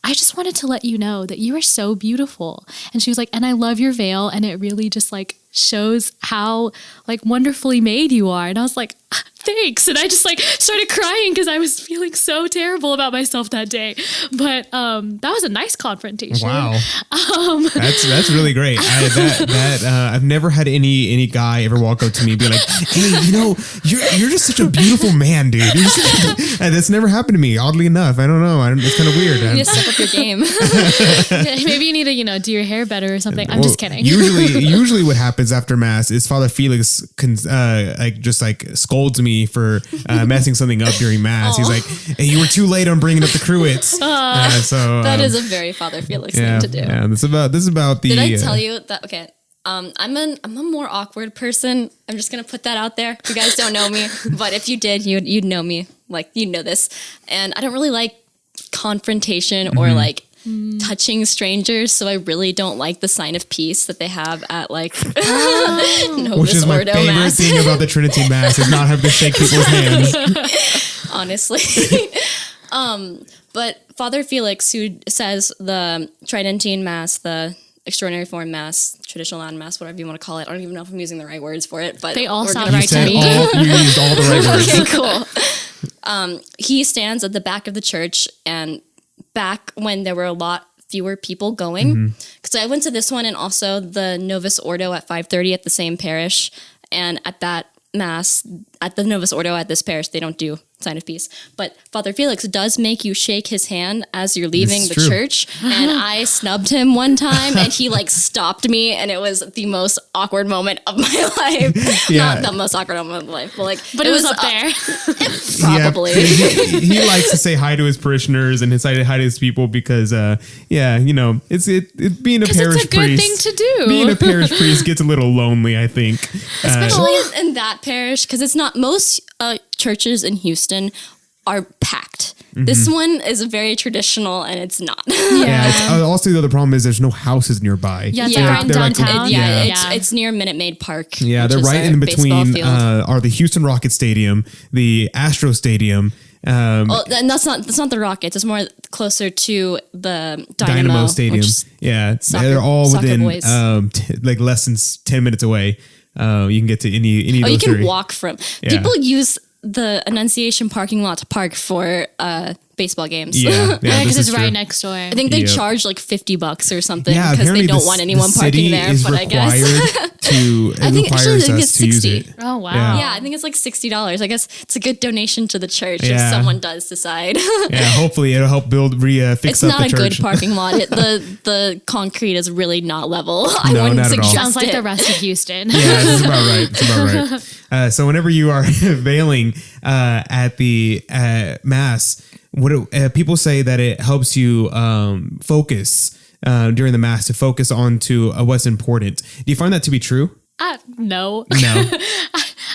I just wanted to let you know that you are so beautiful. And she was like, and I love your veil, and it really just like shows how like wonderfully made you are. And I was like, thanks. And I just like started crying because I was feeling so terrible about myself that day. But that was a nice confrontation. Wow. That's really great. I've never had any guy ever walk up to me and be like, hey, you're just such a beautiful man, dude. And that's never happened to me, oddly enough. I don't know. It's kind of weird. You need to step up your game. Maybe you need to, do your hair better or something. I'm just kidding. Usually what happens after mass is Father Felix scolds me for messing something up during mass. He's like, hey, you were too late on bringing up the cruets. That is a very Father Felix thing to do. Yeah, this is about the. Did I tell you that? Okay. I'm a more awkward person. I'm just gonna put that out there. You guys don't know me, but if you did, you'd know me. Like, you know this. And I don't really like confrontation or like touching strangers, so I really don't like the sign of peace that they have at like Novus Which is my Ordo favorite Mass. thing about the Trinity Mass is not having to shake people's hands. Honestly. But Father Felix, who says the Tridentine Mass, the Extraordinary Form Mass, Traditional Latin Mass, whatever you want to call it. I don't even know if I'm using the right words for it, but they all we're sound gonna right to me. You used all the right words. Okay, cool. He stands at the back of the church, and back when there were a lot fewer people going, because I went to this one and also the Novus Ordo at 5:30 at the same parish, and at that mass at the Novus Ordo at this parish they don't do sign of peace, but Father Felix does make you shake his hand as you're leaving the church, and I snubbed him one time and he like stopped me, and it was the most awkward moment of my life. Not the most awkward moment of my life, but it was up there. Probably. Yeah, he likes to say hi to his parishioners and say hi to his people because it's being a parish it's a good priest. thing to do. Being a parish priest gets a little lonely, I think. Especially in that parish, because it's not most churches in Houston are packed. This one is very traditional, and it's not. Also, the other problem is there's no houses nearby. Yeah, it's right in downtown. It's near Minute Maid Park. Yeah, they're right in between. Are the Houston Rocket Stadium, the Astro Stadium. And that's not the Rockets. It's more closer to the Dynamo Stadium. They're all within like less than 10 minutes away. You can get to any of those. You can walk from. People use the Annunciation parking lot to park for baseball games. Yeah, because it's right next door. I think they charge like $50 or something because they don't want anyone parking there. But I guess I think it's 60. Oh wow! Yeah, I think it's like $60. I guess it's a good donation to the church if someone does decide. Hopefully it'll help fix it's up not the a church. good parking lot. The concrete is really not level. I No, wouldn't not at all. suggest Sounds like it. the rest of Houston. Yeah, this is about right. So whenever you are veiling at the mass, people say that it helps you focus during the mass, to focus on to what's important. Do you find that to be true? No.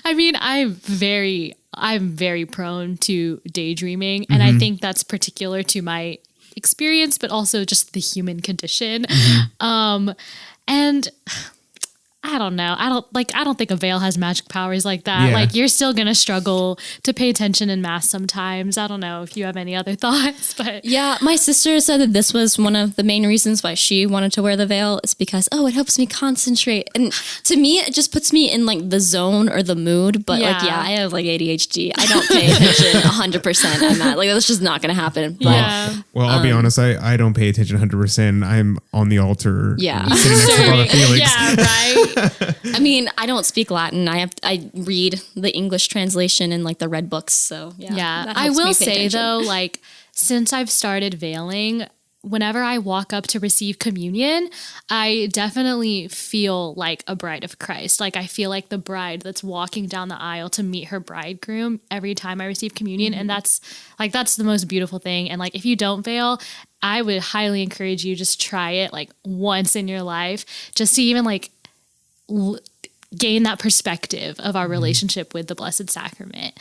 I mean, I'm very prone to daydreaming, and I think that's particular to my experience, but also just the human condition. And I don't know. I don't think a veil has magic powers like that. Yeah. Like, you're still going to struggle to pay attention in mass sometimes. I don't know if you have any other thoughts, but Yeah, my sister said that this was one of the main reasons why she wanted to wear the veil, is because, it helps me concentrate. And to me, it just puts me in like the zone or the mood. But I have like ADHD. I don't pay attention 100% on that. Like, that's just not going to happen. But Well, I'll be honest. I don't pay attention 100%. I'm on the altar. Yeah. Sitting next to Father Felix. Yeah, right. I mean, I don't speak Latin. I read the English translation in like the red books. So that I helps me will pay say attention. though, like, since I've started veiling, whenever I walk up to receive communion, I definitely feel like a bride of Christ. Like, I feel like the bride that's walking down the aisle to meet her bridegroom every time I receive communion. And that's the most beautiful thing. And like, if you don't veil, I would highly encourage you just try it like once in your life, just to even like gain that perspective of our relationship with the Blessed Sacrament.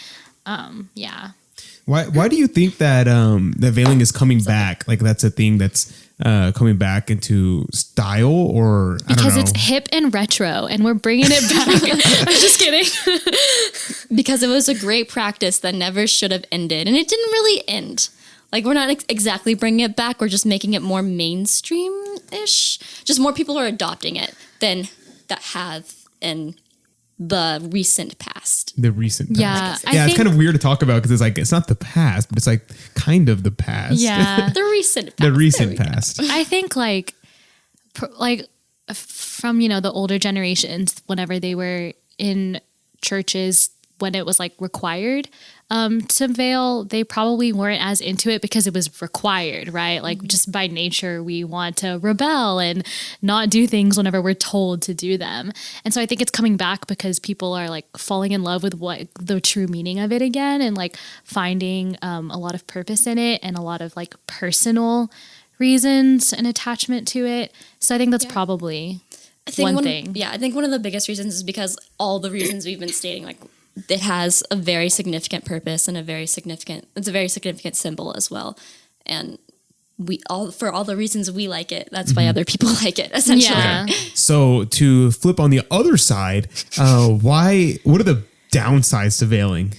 Why do you think that the veiling is coming back? Like that's a thing that's coming back into style, or I don't Because know. it's hip and retro, and we're bringing it back. I'm just kidding. Because it was a great practice that never should have ended, and it didn't really end. Like, we're not exactly bringing it back. We're just making it more mainstream-ish. Just more people are adopting it than that have in the recent past. The recent past. Yeah, It's kind of weird to talk about because it's like it's not the past, but it's like kind of the past. Yeah. The recent past. The recent past. I think like from, the older generations, whenever they were in churches, when it was like required to veil, they probably weren't as into it because it was required, right? Like just by nature, we want to rebel and not do things whenever we're told to do them. And so I think it's coming back because people are like falling in love with what the true meaning of it again, and like finding a lot of purpose in it and a lot of like personal reasons and attachment to it. So I think that's probably one thing. Yeah, I think one of the biggest reasons is because all the reasons we've been stating, like, it has a very significant purpose and it's a very significant symbol as well. And for all the reasons we like it, that's why other people like it, essentially. Yeah. So to flip on the other side, what are the downsides to veiling?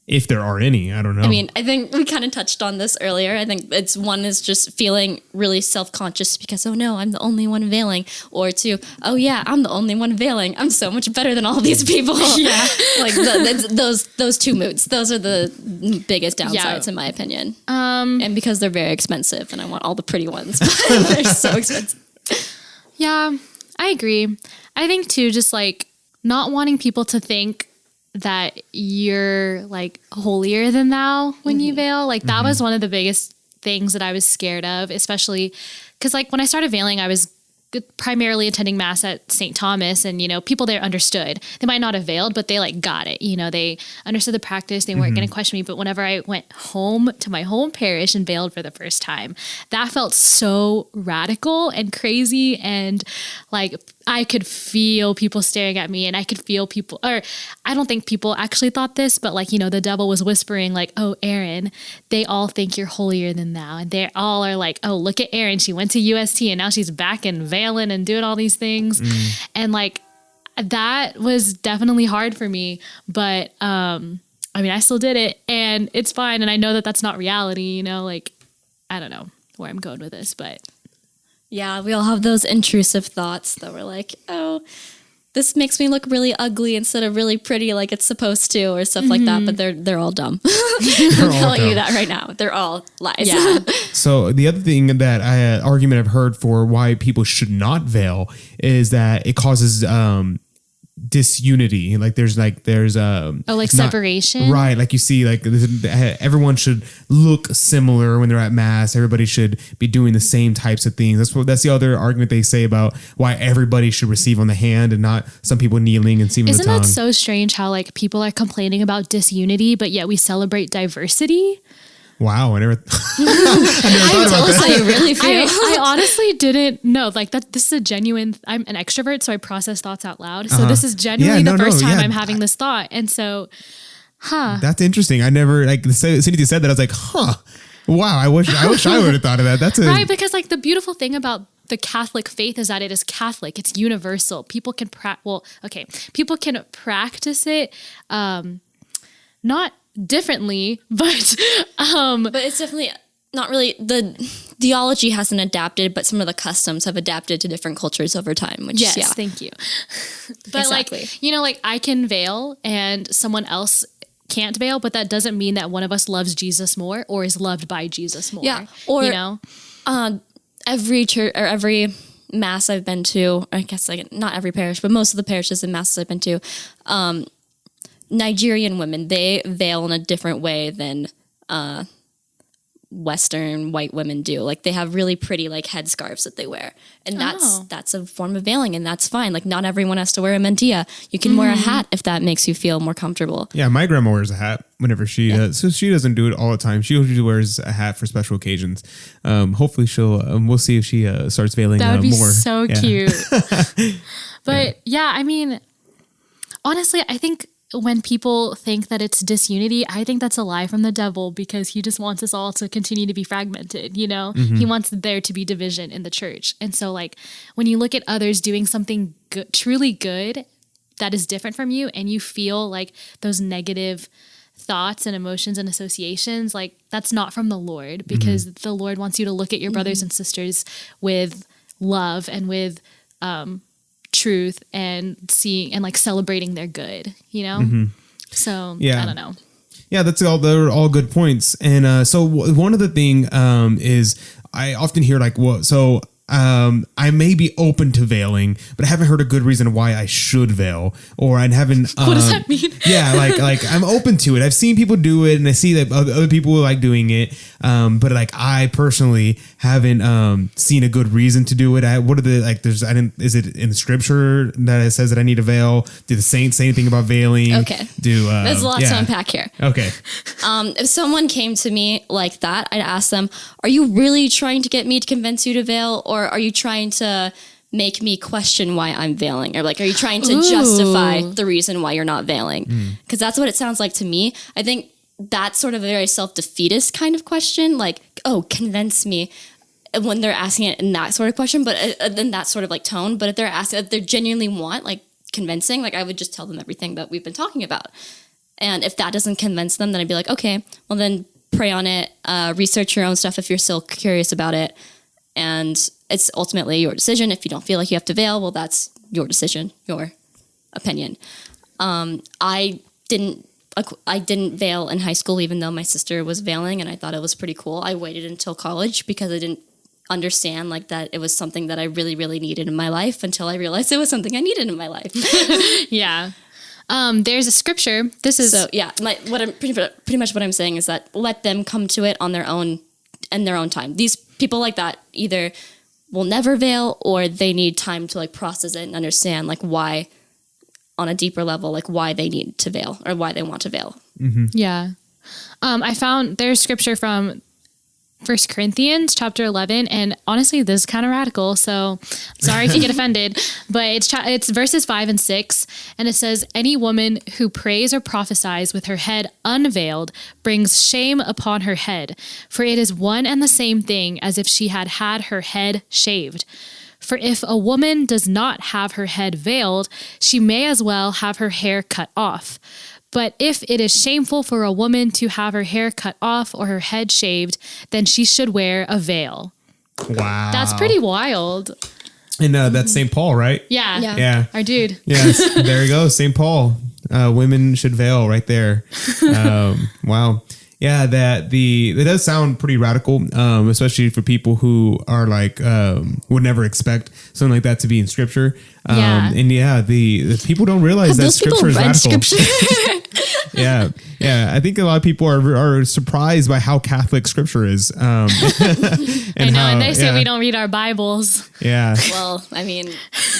If there are any, I don't know. I mean, I think we kind of touched on this earlier. I think one is just feeling really self-conscious because, oh no, I'm the only one veiling. Or two, oh yeah, I'm the only one veiling. I'm so much better than all these people. Yeah. Like those two moods. Those are the biggest downsides in my opinion. And because they're very expensive and I want all the pretty ones. They're so expensive. Yeah, I agree. I think too, just like not wanting people to think that you're like holier than thou when you veil. Like that was one of the biggest things that I was scared of, especially because like when I started veiling, I was primarily attending mass at St. Thomas, and people there understood. They might not have veiled, but they like got it. They understood the practice. They weren't going to question me. But whenever I went home to my home parish and veiled for the first time, that felt so radical and crazy, and like I could feel people staring at me, and I could feel people, or I don't think people actually thought this, but like, the devil was whispering like, oh, Erin, they all think you're holier than thou. And they all are like, oh, look at Erin. She went to UST and now she's back in veiling and doing all these things. And like, that was definitely hard for me, but, I mean, I still did it and it's fine. And I know that that's not reality, like, I don't know where I'm going with this, but. Yeah, we all have those intrusive thoughts that we're like, oh, this makes me look really ugly instead of really pretty like it's supposed to, or stuff like that. But they're all dumb. I'm telling you that right now. They're all lies. Yeah. So the other thing that argument I've heard for why people should not veil is that it causes disunity. Like there's separation, right? Like you see, like everyone should look similar when they're at mass. Everybody should be doing the same types of things. That's the other argument they say about why everybody should receive on the hand and not some people kneeling and receiving the tongue. Isn't that so strange how like people are complaining about disunity, but yet we celebrate diversity? Wow, I never thought about that. How you really feel. I honestly didn't know like that. This is a genuine. I'm an extrovert, so I process thoughts out loud. So this is genuinely the first time I'm having this thought, and so, That's interesting. I never like as soon as you said that, I was like, wow. I wish I would have thought of that. That's right, because like the beautiful thing about the Catholic faith is that it is Catholic. It's universal. People can people can practice it, not differently, but it's definitely not really, the theology hasn't adapted, but some of the customs have adapted to different cultures over time, which thank you. But exactly. like, like I can veil and someone else can't veil, but that doesn't mean that one of us loves Jesus more or is loved by Jesus more. Yeah. Or, every church or every mass I've been to, I guess like not every parish, but most of the parishes and masses I've been to, Nigerian women, they veil in a different way than Western white women do. Like they have really pretty like headscarves that they wear, and that's a form of veiling, and that's fine. Like not everyone has to wear a mantilla. You can wear a hat if that makes you feel more comfortable. Yeah, my grandma wears a hat whenever she does. So she doesn't do it all the time. She usually wears a hat for special occasions. Hopefully she'll. We'll see if she starts veiling more. That would be so cute. But yeah, I mean, honestly, I think when people think that it's disunity, I think that's a lie from the devil, because he just wants us all to continue to be fragmented. He wants there to be division in the church. And so like when you look at others doing something good, truly good, that is different from you, and you feel like those negative thoughts and emotions and associations, like that's not from the Lord, because the Lord wants you to look at your brothers and sisters with love and with truth, and seeing and like celebrating their good, So I don't know. Yeah, they're all good points. And so one other thing is I often hear like, well, so I may be open to veiling, but I haven't heard a good reason why I should veil, or I haven't. What does that mean? Yeah, like I'm open to it. I've seen people do it, and I see that other people like doing it. But like I personally haven't seen a good reason to do it. What are the like? Is it in the scripture that it says that I need to veil? Do the saints say anything about veiling? Okay. There's a lot to unpack here. Okay. If someone came to me like that, I'd ask them, are you really trying to get me to convince you to veil, or are you trying to make me question why I'm veiling? Or like, are you trying to justify the reason why you're not veiling? Because that's what it sounds like to me. I think that's sort of a very self-defeatist kind of question. Like, oh, convince me, when they're asking it in that sort of question, but in that sort of like tone. But if they genuinely want like convincing, like I would just tell them everything that we've been talking about. And if that doesn't convince them, then I'd be like, okay, well then pray on it, research your own stuff if you're still curious about it. And it's ultimately your decision. If you don't feel like you have to veil, well, that's your decision, your opinion. I didn't veil in high school, even though my sister was veiling, and I thought it was pretty cool. I waited until college because I didn't understand like that it was something that I really, really needed in my life, until I realized it was something I needed in my life. Yeah. There's a scripture. This is pretty much what I'm saying is that let them come to it on their own time. These people like that either will never veil, or they need time to like process it and understand like why, on a deeper level, like why they need to veil or why they want to veil. Yeah. I found there's scripture from 1 Corinthians chapter 11, and honestly, this is kind of radical, so sorry if you get offended, but it's verses 5 and 6, and it says, any woman who prays or prophesies with her head unveiled brings shame upon her head, for it is one and the same thing as if she had had her head shaved. For if a woman does not have her head veiled, she may as well have her hair cut off. But if it is shameful for a woman to have her hair cut off or her head shaved, then she should wear a veil. Wow. That's pretty wild. And that's St. Paul, right? Yeah. Our dude. Yes. There you go. St. Paul. Women should veil right there. Wow. Yeah, that does sound pretty radical, especially for people who are like would never expect something like that to be in scripture. And the people don't realize that scripture is radical. Yeah. I think a lot of people are surprised by how Catholic scripture is. I know, and they say we don't read our Bibles. Yeah. Well, I mean,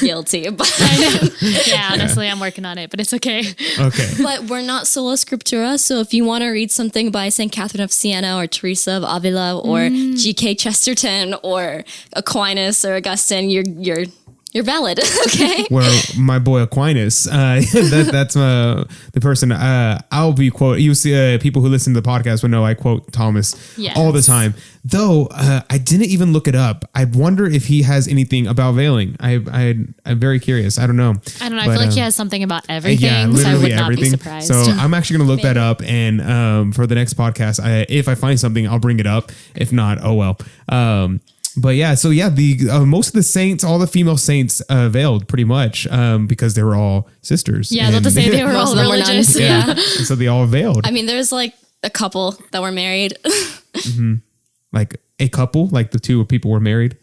guilty. But I know. Yeah, honestly, I'm working on it, but it's okay. Okay. But we're not sola scriptura, so if you want to read something by St. Catherine of Siena or Teresa of Avila or G.K. Chesterton or Aquinas or Augustine, you're valid, okay? Where my boy Aquinas, that's the person I'll be quote. You see, people who listen to the podcast will know I quote Thomas all the time. Though I didn't even look it up. I wonder if he has anything about veiling. I'm very curious. I don't know. I feel like he has something about everything. Yeah, so I would everything. not be surprised. So I'm actually going to look that up, and for the next podcast, if I find something, I'll bring it up. If not, oh well. But yeah, so yeah, the most of the saints, all the female saints veiled pretty much because they were all sisters. Yeah, I was about to say they were all religious. Yeah. So they all veiled. I mean, there's like a couple that were married. Like a couple, like the two people were married.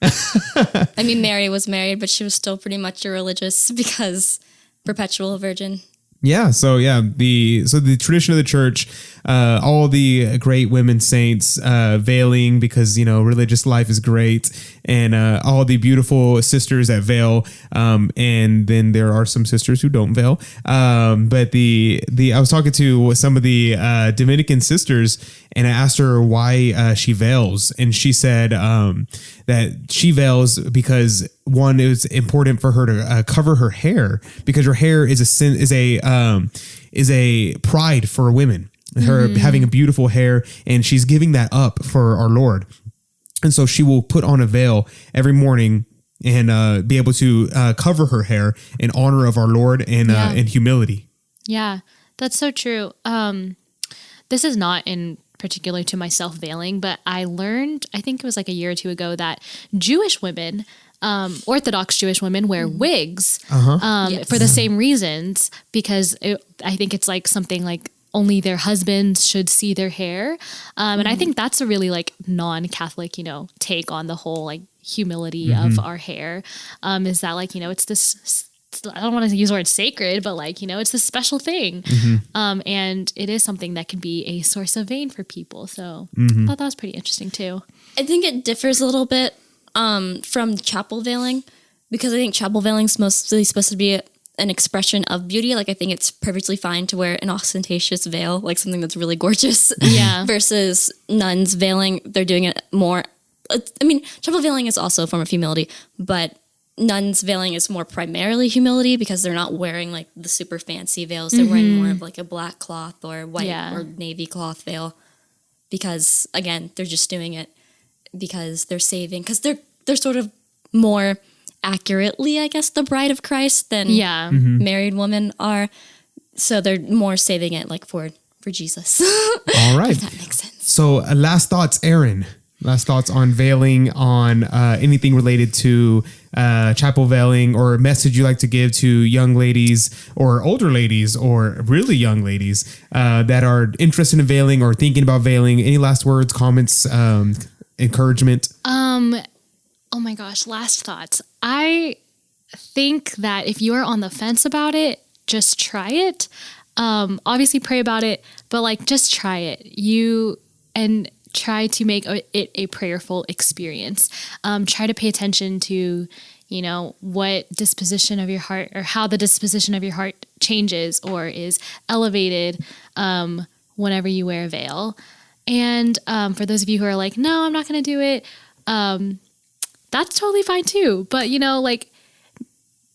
I mean, Mary was married, but she was still pretty much irreligious because perpetual virgin. Yeah. So yeah, the tradition of the church, all the great women saints veiling because religious life is great, and all the beautiful sisters that veil, and then there are some sisters who don't veil. But I was talking to some of the Dominican sisters, and I asked her why she veils, and she said that she veils because one, it was important for her to cover her hair because her hair is a pride for women. Her having a beautiful hair, and she's giving that up for our Lord. And so she will put on a veil every morning and be able to cover her hair in honor of our Lord and humility. Yeah, that's so true. This is not in particular to myself veiling, but I learned, I think it was like a year or two ago, that Jewish women, Orthodox Jewish women, wear wigs for the same reasons, because I think it's like something like only their husbands should see their hair. And I think that's a really like non-Catholic, take on the whole like humility of our hair, is that like, it's this, I don't want to use the word sacred, but like, it's this special thing. And it is something that can be a source of vein for people. So I thought that was pretty interesting too. I think it differs a little bit from chapel veiling, because I think chapel veiling is mostly supposed to be an expression of beauty. Like I think it's perfectly fine to wear an ostentatious veil, like something that's really gorgeous. Yeah. Versus nuns veiling, they're doing it more. I mean, chapel veiling is also a form of humility, but nuns veiling is more primarily humility because they're not wearing like the super fancy veils. They're wearing more of like a black cloth or white or navy cloth veil, because again, they're just doing it because they're saving, because they're sort of more accurately, I guess, the bride of Christ than married women are. So they're more saving it like for Jesus. All right. If that makes sense. So last thoughts, Erin. Last thoughts on veiling, on anything related to chapel veiling, or a message you like to give to young ladies or older ladies or really young ladies that are interested in veiling or thinking about veiling. Any last words, comments, encouragement? Oh my gosh, last thoughts. I think that if you are on the fence about it, just try it. Obviously pray about it, but like just try it. And try to make it a prayerful experience. Try to pay attention to, what disposition of your heart, or how the disposition of your heart changes or is elevated whenever you wear a veil. And for those of you who are like, no, I'm not going to do it, that's totally fine too. But,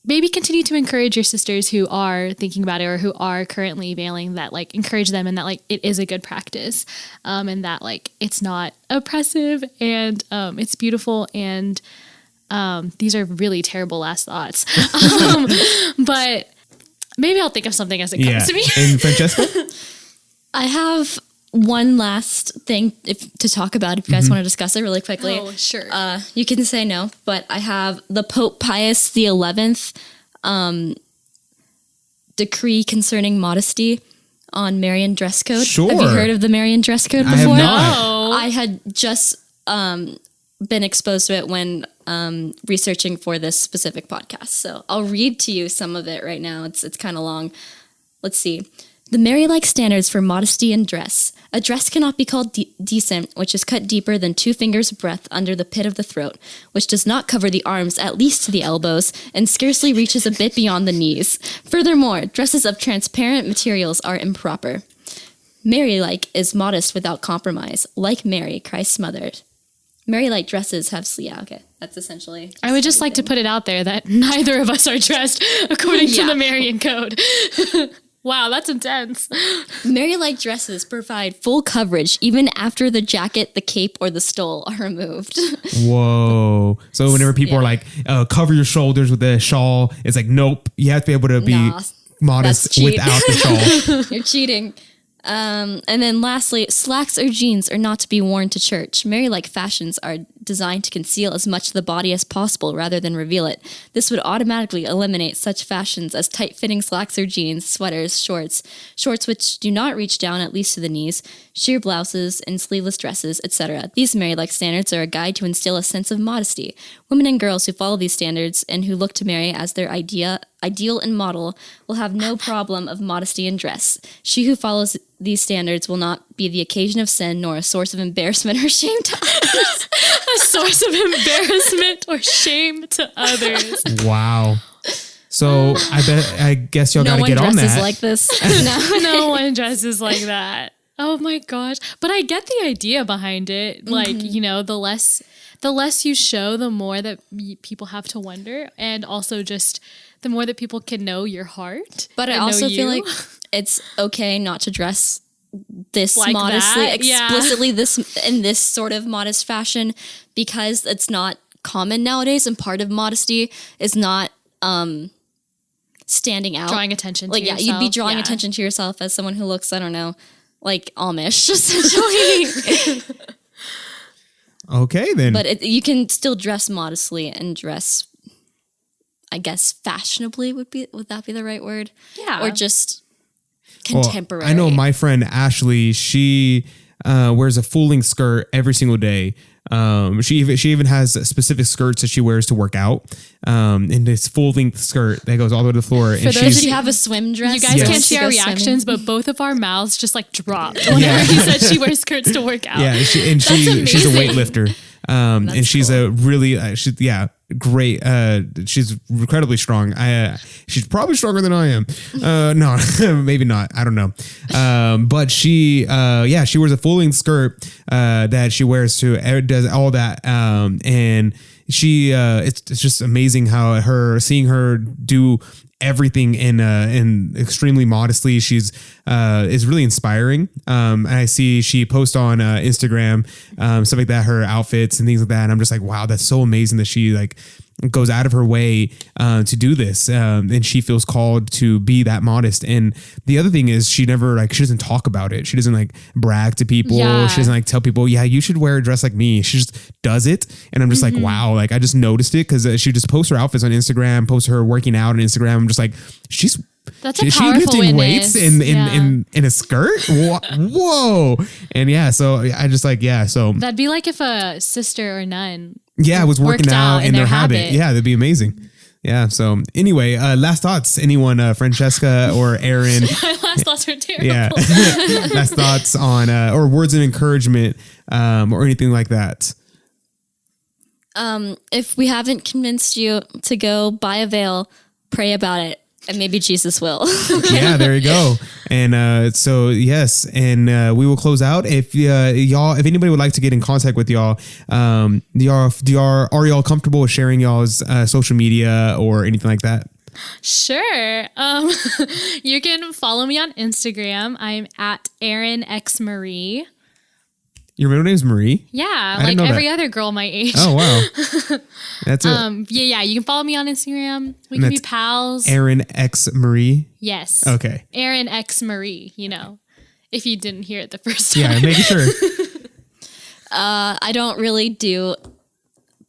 maybe continue to encourage your sisters who are thinking about it or who are currently veiling, that like encourage them, and that like it is a good practice, and that like it's not oppressive, and it's beautiful, and these are really terrible last thoughts. But maybe I'll think of something as it comes to me. And Francesca? I have one last thing to talk about if you guys want to discuss it really quickly. Oh, sure. You can say no, but I have the Pope Pius XI decree concerning modesty on Marian dress code. Sure. Have you heard of the Marian dress code before? I have not. I had just been exposed to it when researching for this specific podcast. So I'll read to you some of it right now. It's kind of long. Let's see. The Mary-like standards for modesty in dress. A dress cannot be called decent, which is cut deeper than 2 fingers' breadth under the pit of the throat, which does not cover the arms at least to the elbows, and scarcely reaches a bit beyond the knees. Furthermore, dresses of transparent materials are improper. Mary-like is modest without compromise, like Mary, Christ's mother. Mary-like dresses have okay, that's essentially. I would just like to put it out there that neither of us are dressed according to the Marian code. Wow, that's intense. Mary-like dresses provide full coverage even after the jacket, the cape, or the stole are removed. Whoa. So whenever people are like, cover your shoulders with a shawl, it's like, nope, you have to be able to be modest without the shawl. You're cheating. And then lastly, slacks or jeans are not to be worn to church. Mary-like fashions are designed to conceal as much of the body as possible rather than reveal it. This would automatically eliminate such fashions as tight-fitting slacks or jeans, sweaters, shorts which do not reach down at least to the knees, sheer blouses, and sleeveless dresses, etc. These Mary-like standards are a guide to instill a sense of modesty. Women and girls who follow these standards and who look to Mary as their ideal and model will have no problem of modesty in dress. She who follows these standards will not be the occasion of sin nor a source of embarrassment or shame to others. A source of embarrassment or shame to others. Wow. So I guess y'all got to get on that. No one dresses like this. No one dresses like that. Oh my gosh. But I get the idea behind it. Like, the less the less you show, the more that people have to wonder, and also just the more that people can know your heart. But I also feel like it's okay not to dress this Like modestly, that? Yeah. explicitly this in this sort of modest fashion, because it's not common nowadays, and part of modesty is not standing out, drawing attention to like yourself. you'd be drawing attention to yourself as someone who looks, I don't know, like Amish essentially. Okay, then. But you can still dress modestly and dress, I guess, fashionably would that be the right word? Yeah. Or just Well, contemporary. I know my friend Ashley, she wears a full-length skirt every single day. She even has specific skirts that she wears to work out. And this full-length skirt that goes all the way to the floor. For and those she's Did you have a swim dress? You guys Yes. can't see our To go reactions, swimming? but both of our mouths just like dropped whenever he said she wears skirts to work out. yeah, she's a amazing. weightlifter. And she's cool. a really great. She's incredibly strong. She's probably stronger than I am. No, maybe not. I don't know. But she wears a full length skirt that she wears to does all that. And she it's just amazing how seeing her do everything in extremely modestly. She's is really inspiring. And I see she posts on Instagram stuff like that, her outfits and things like that. And I'm just like, wow, that's so amazing that she like goes out of her way to do this, and she feels called to be that modest. And the other thing is she doesn't talk about it. She doesn't like brag to people. Yeah. She doesn't like tell people, yeah, you should wear a dress like me. She just does it. And I'm just like, wow, like I just noticed it because she just posts her outfits on Instagram, posts her working out on Instagram. I'm just like, That's a is she powerful lifting witness. weights in a skirt? Whoa. And yeah, so I just like, yeah, so That'd be like if a sister or nun. yeah, I was working worked out out in in their their habit. habit. Yeah, that'd be amazing. Yeah. So anyway, last thoughts. Anyone, Francesca or Erin? My last thoughts were terrible. Yeah. Last thoughts on or words of encouragement or anything like that. If we haven't convinced you to go buy a veil, pray about it, and maybe Jesus will. Yeah, there you go. And so yes, and we will close out. If if anybody would like to get in contact with y'all, are y'all comfortable with sharing y'all's social media or anything like that? Sure. You can follow me on Instagram. I'm at Erin X Marie. Your middle name's Marie? Yeah, didn't like know every that. other girl my age. Oh wow, that's it. Yeah. You can follow me on Instagram. We can be that's pals. Erin X Marie. Yes. Okay. Erin X Marie. If you didn't hear it the first time. Yeah, making sure. I don't really do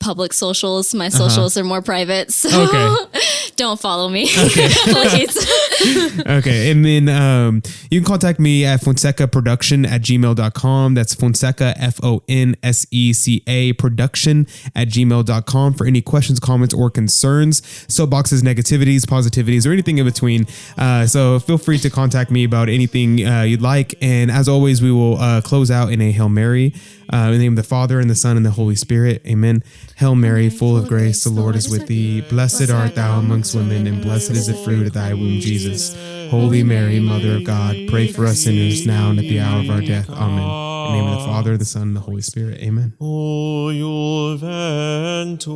public socials. My socials are more private, so Okay. don't follow me, please. Okay. And then you can contact me at fonsecaproduction@gmail.com. That's Fonseca, FONSECA production@gmail.com for any questions, comments, or concerns, soapboxes, negativities, positivities, or anything in between. So feel free to contact me about anything you'd like. And as always, we will close out in a Hail Mary. In the name of the Father, and the Son, and the Holy Spirit. Amen. Hail Mary, full of grace, the Lord is with thee. Blessed art thou amongst women, and blessed is the fruit of thy womb, Jesus. Holy Mary, Mother of God, pray for us sinners now and at the hour of our death. Amen. In the name of the Father, the Son, and the Holy Spirit. Amen. O Juventutem,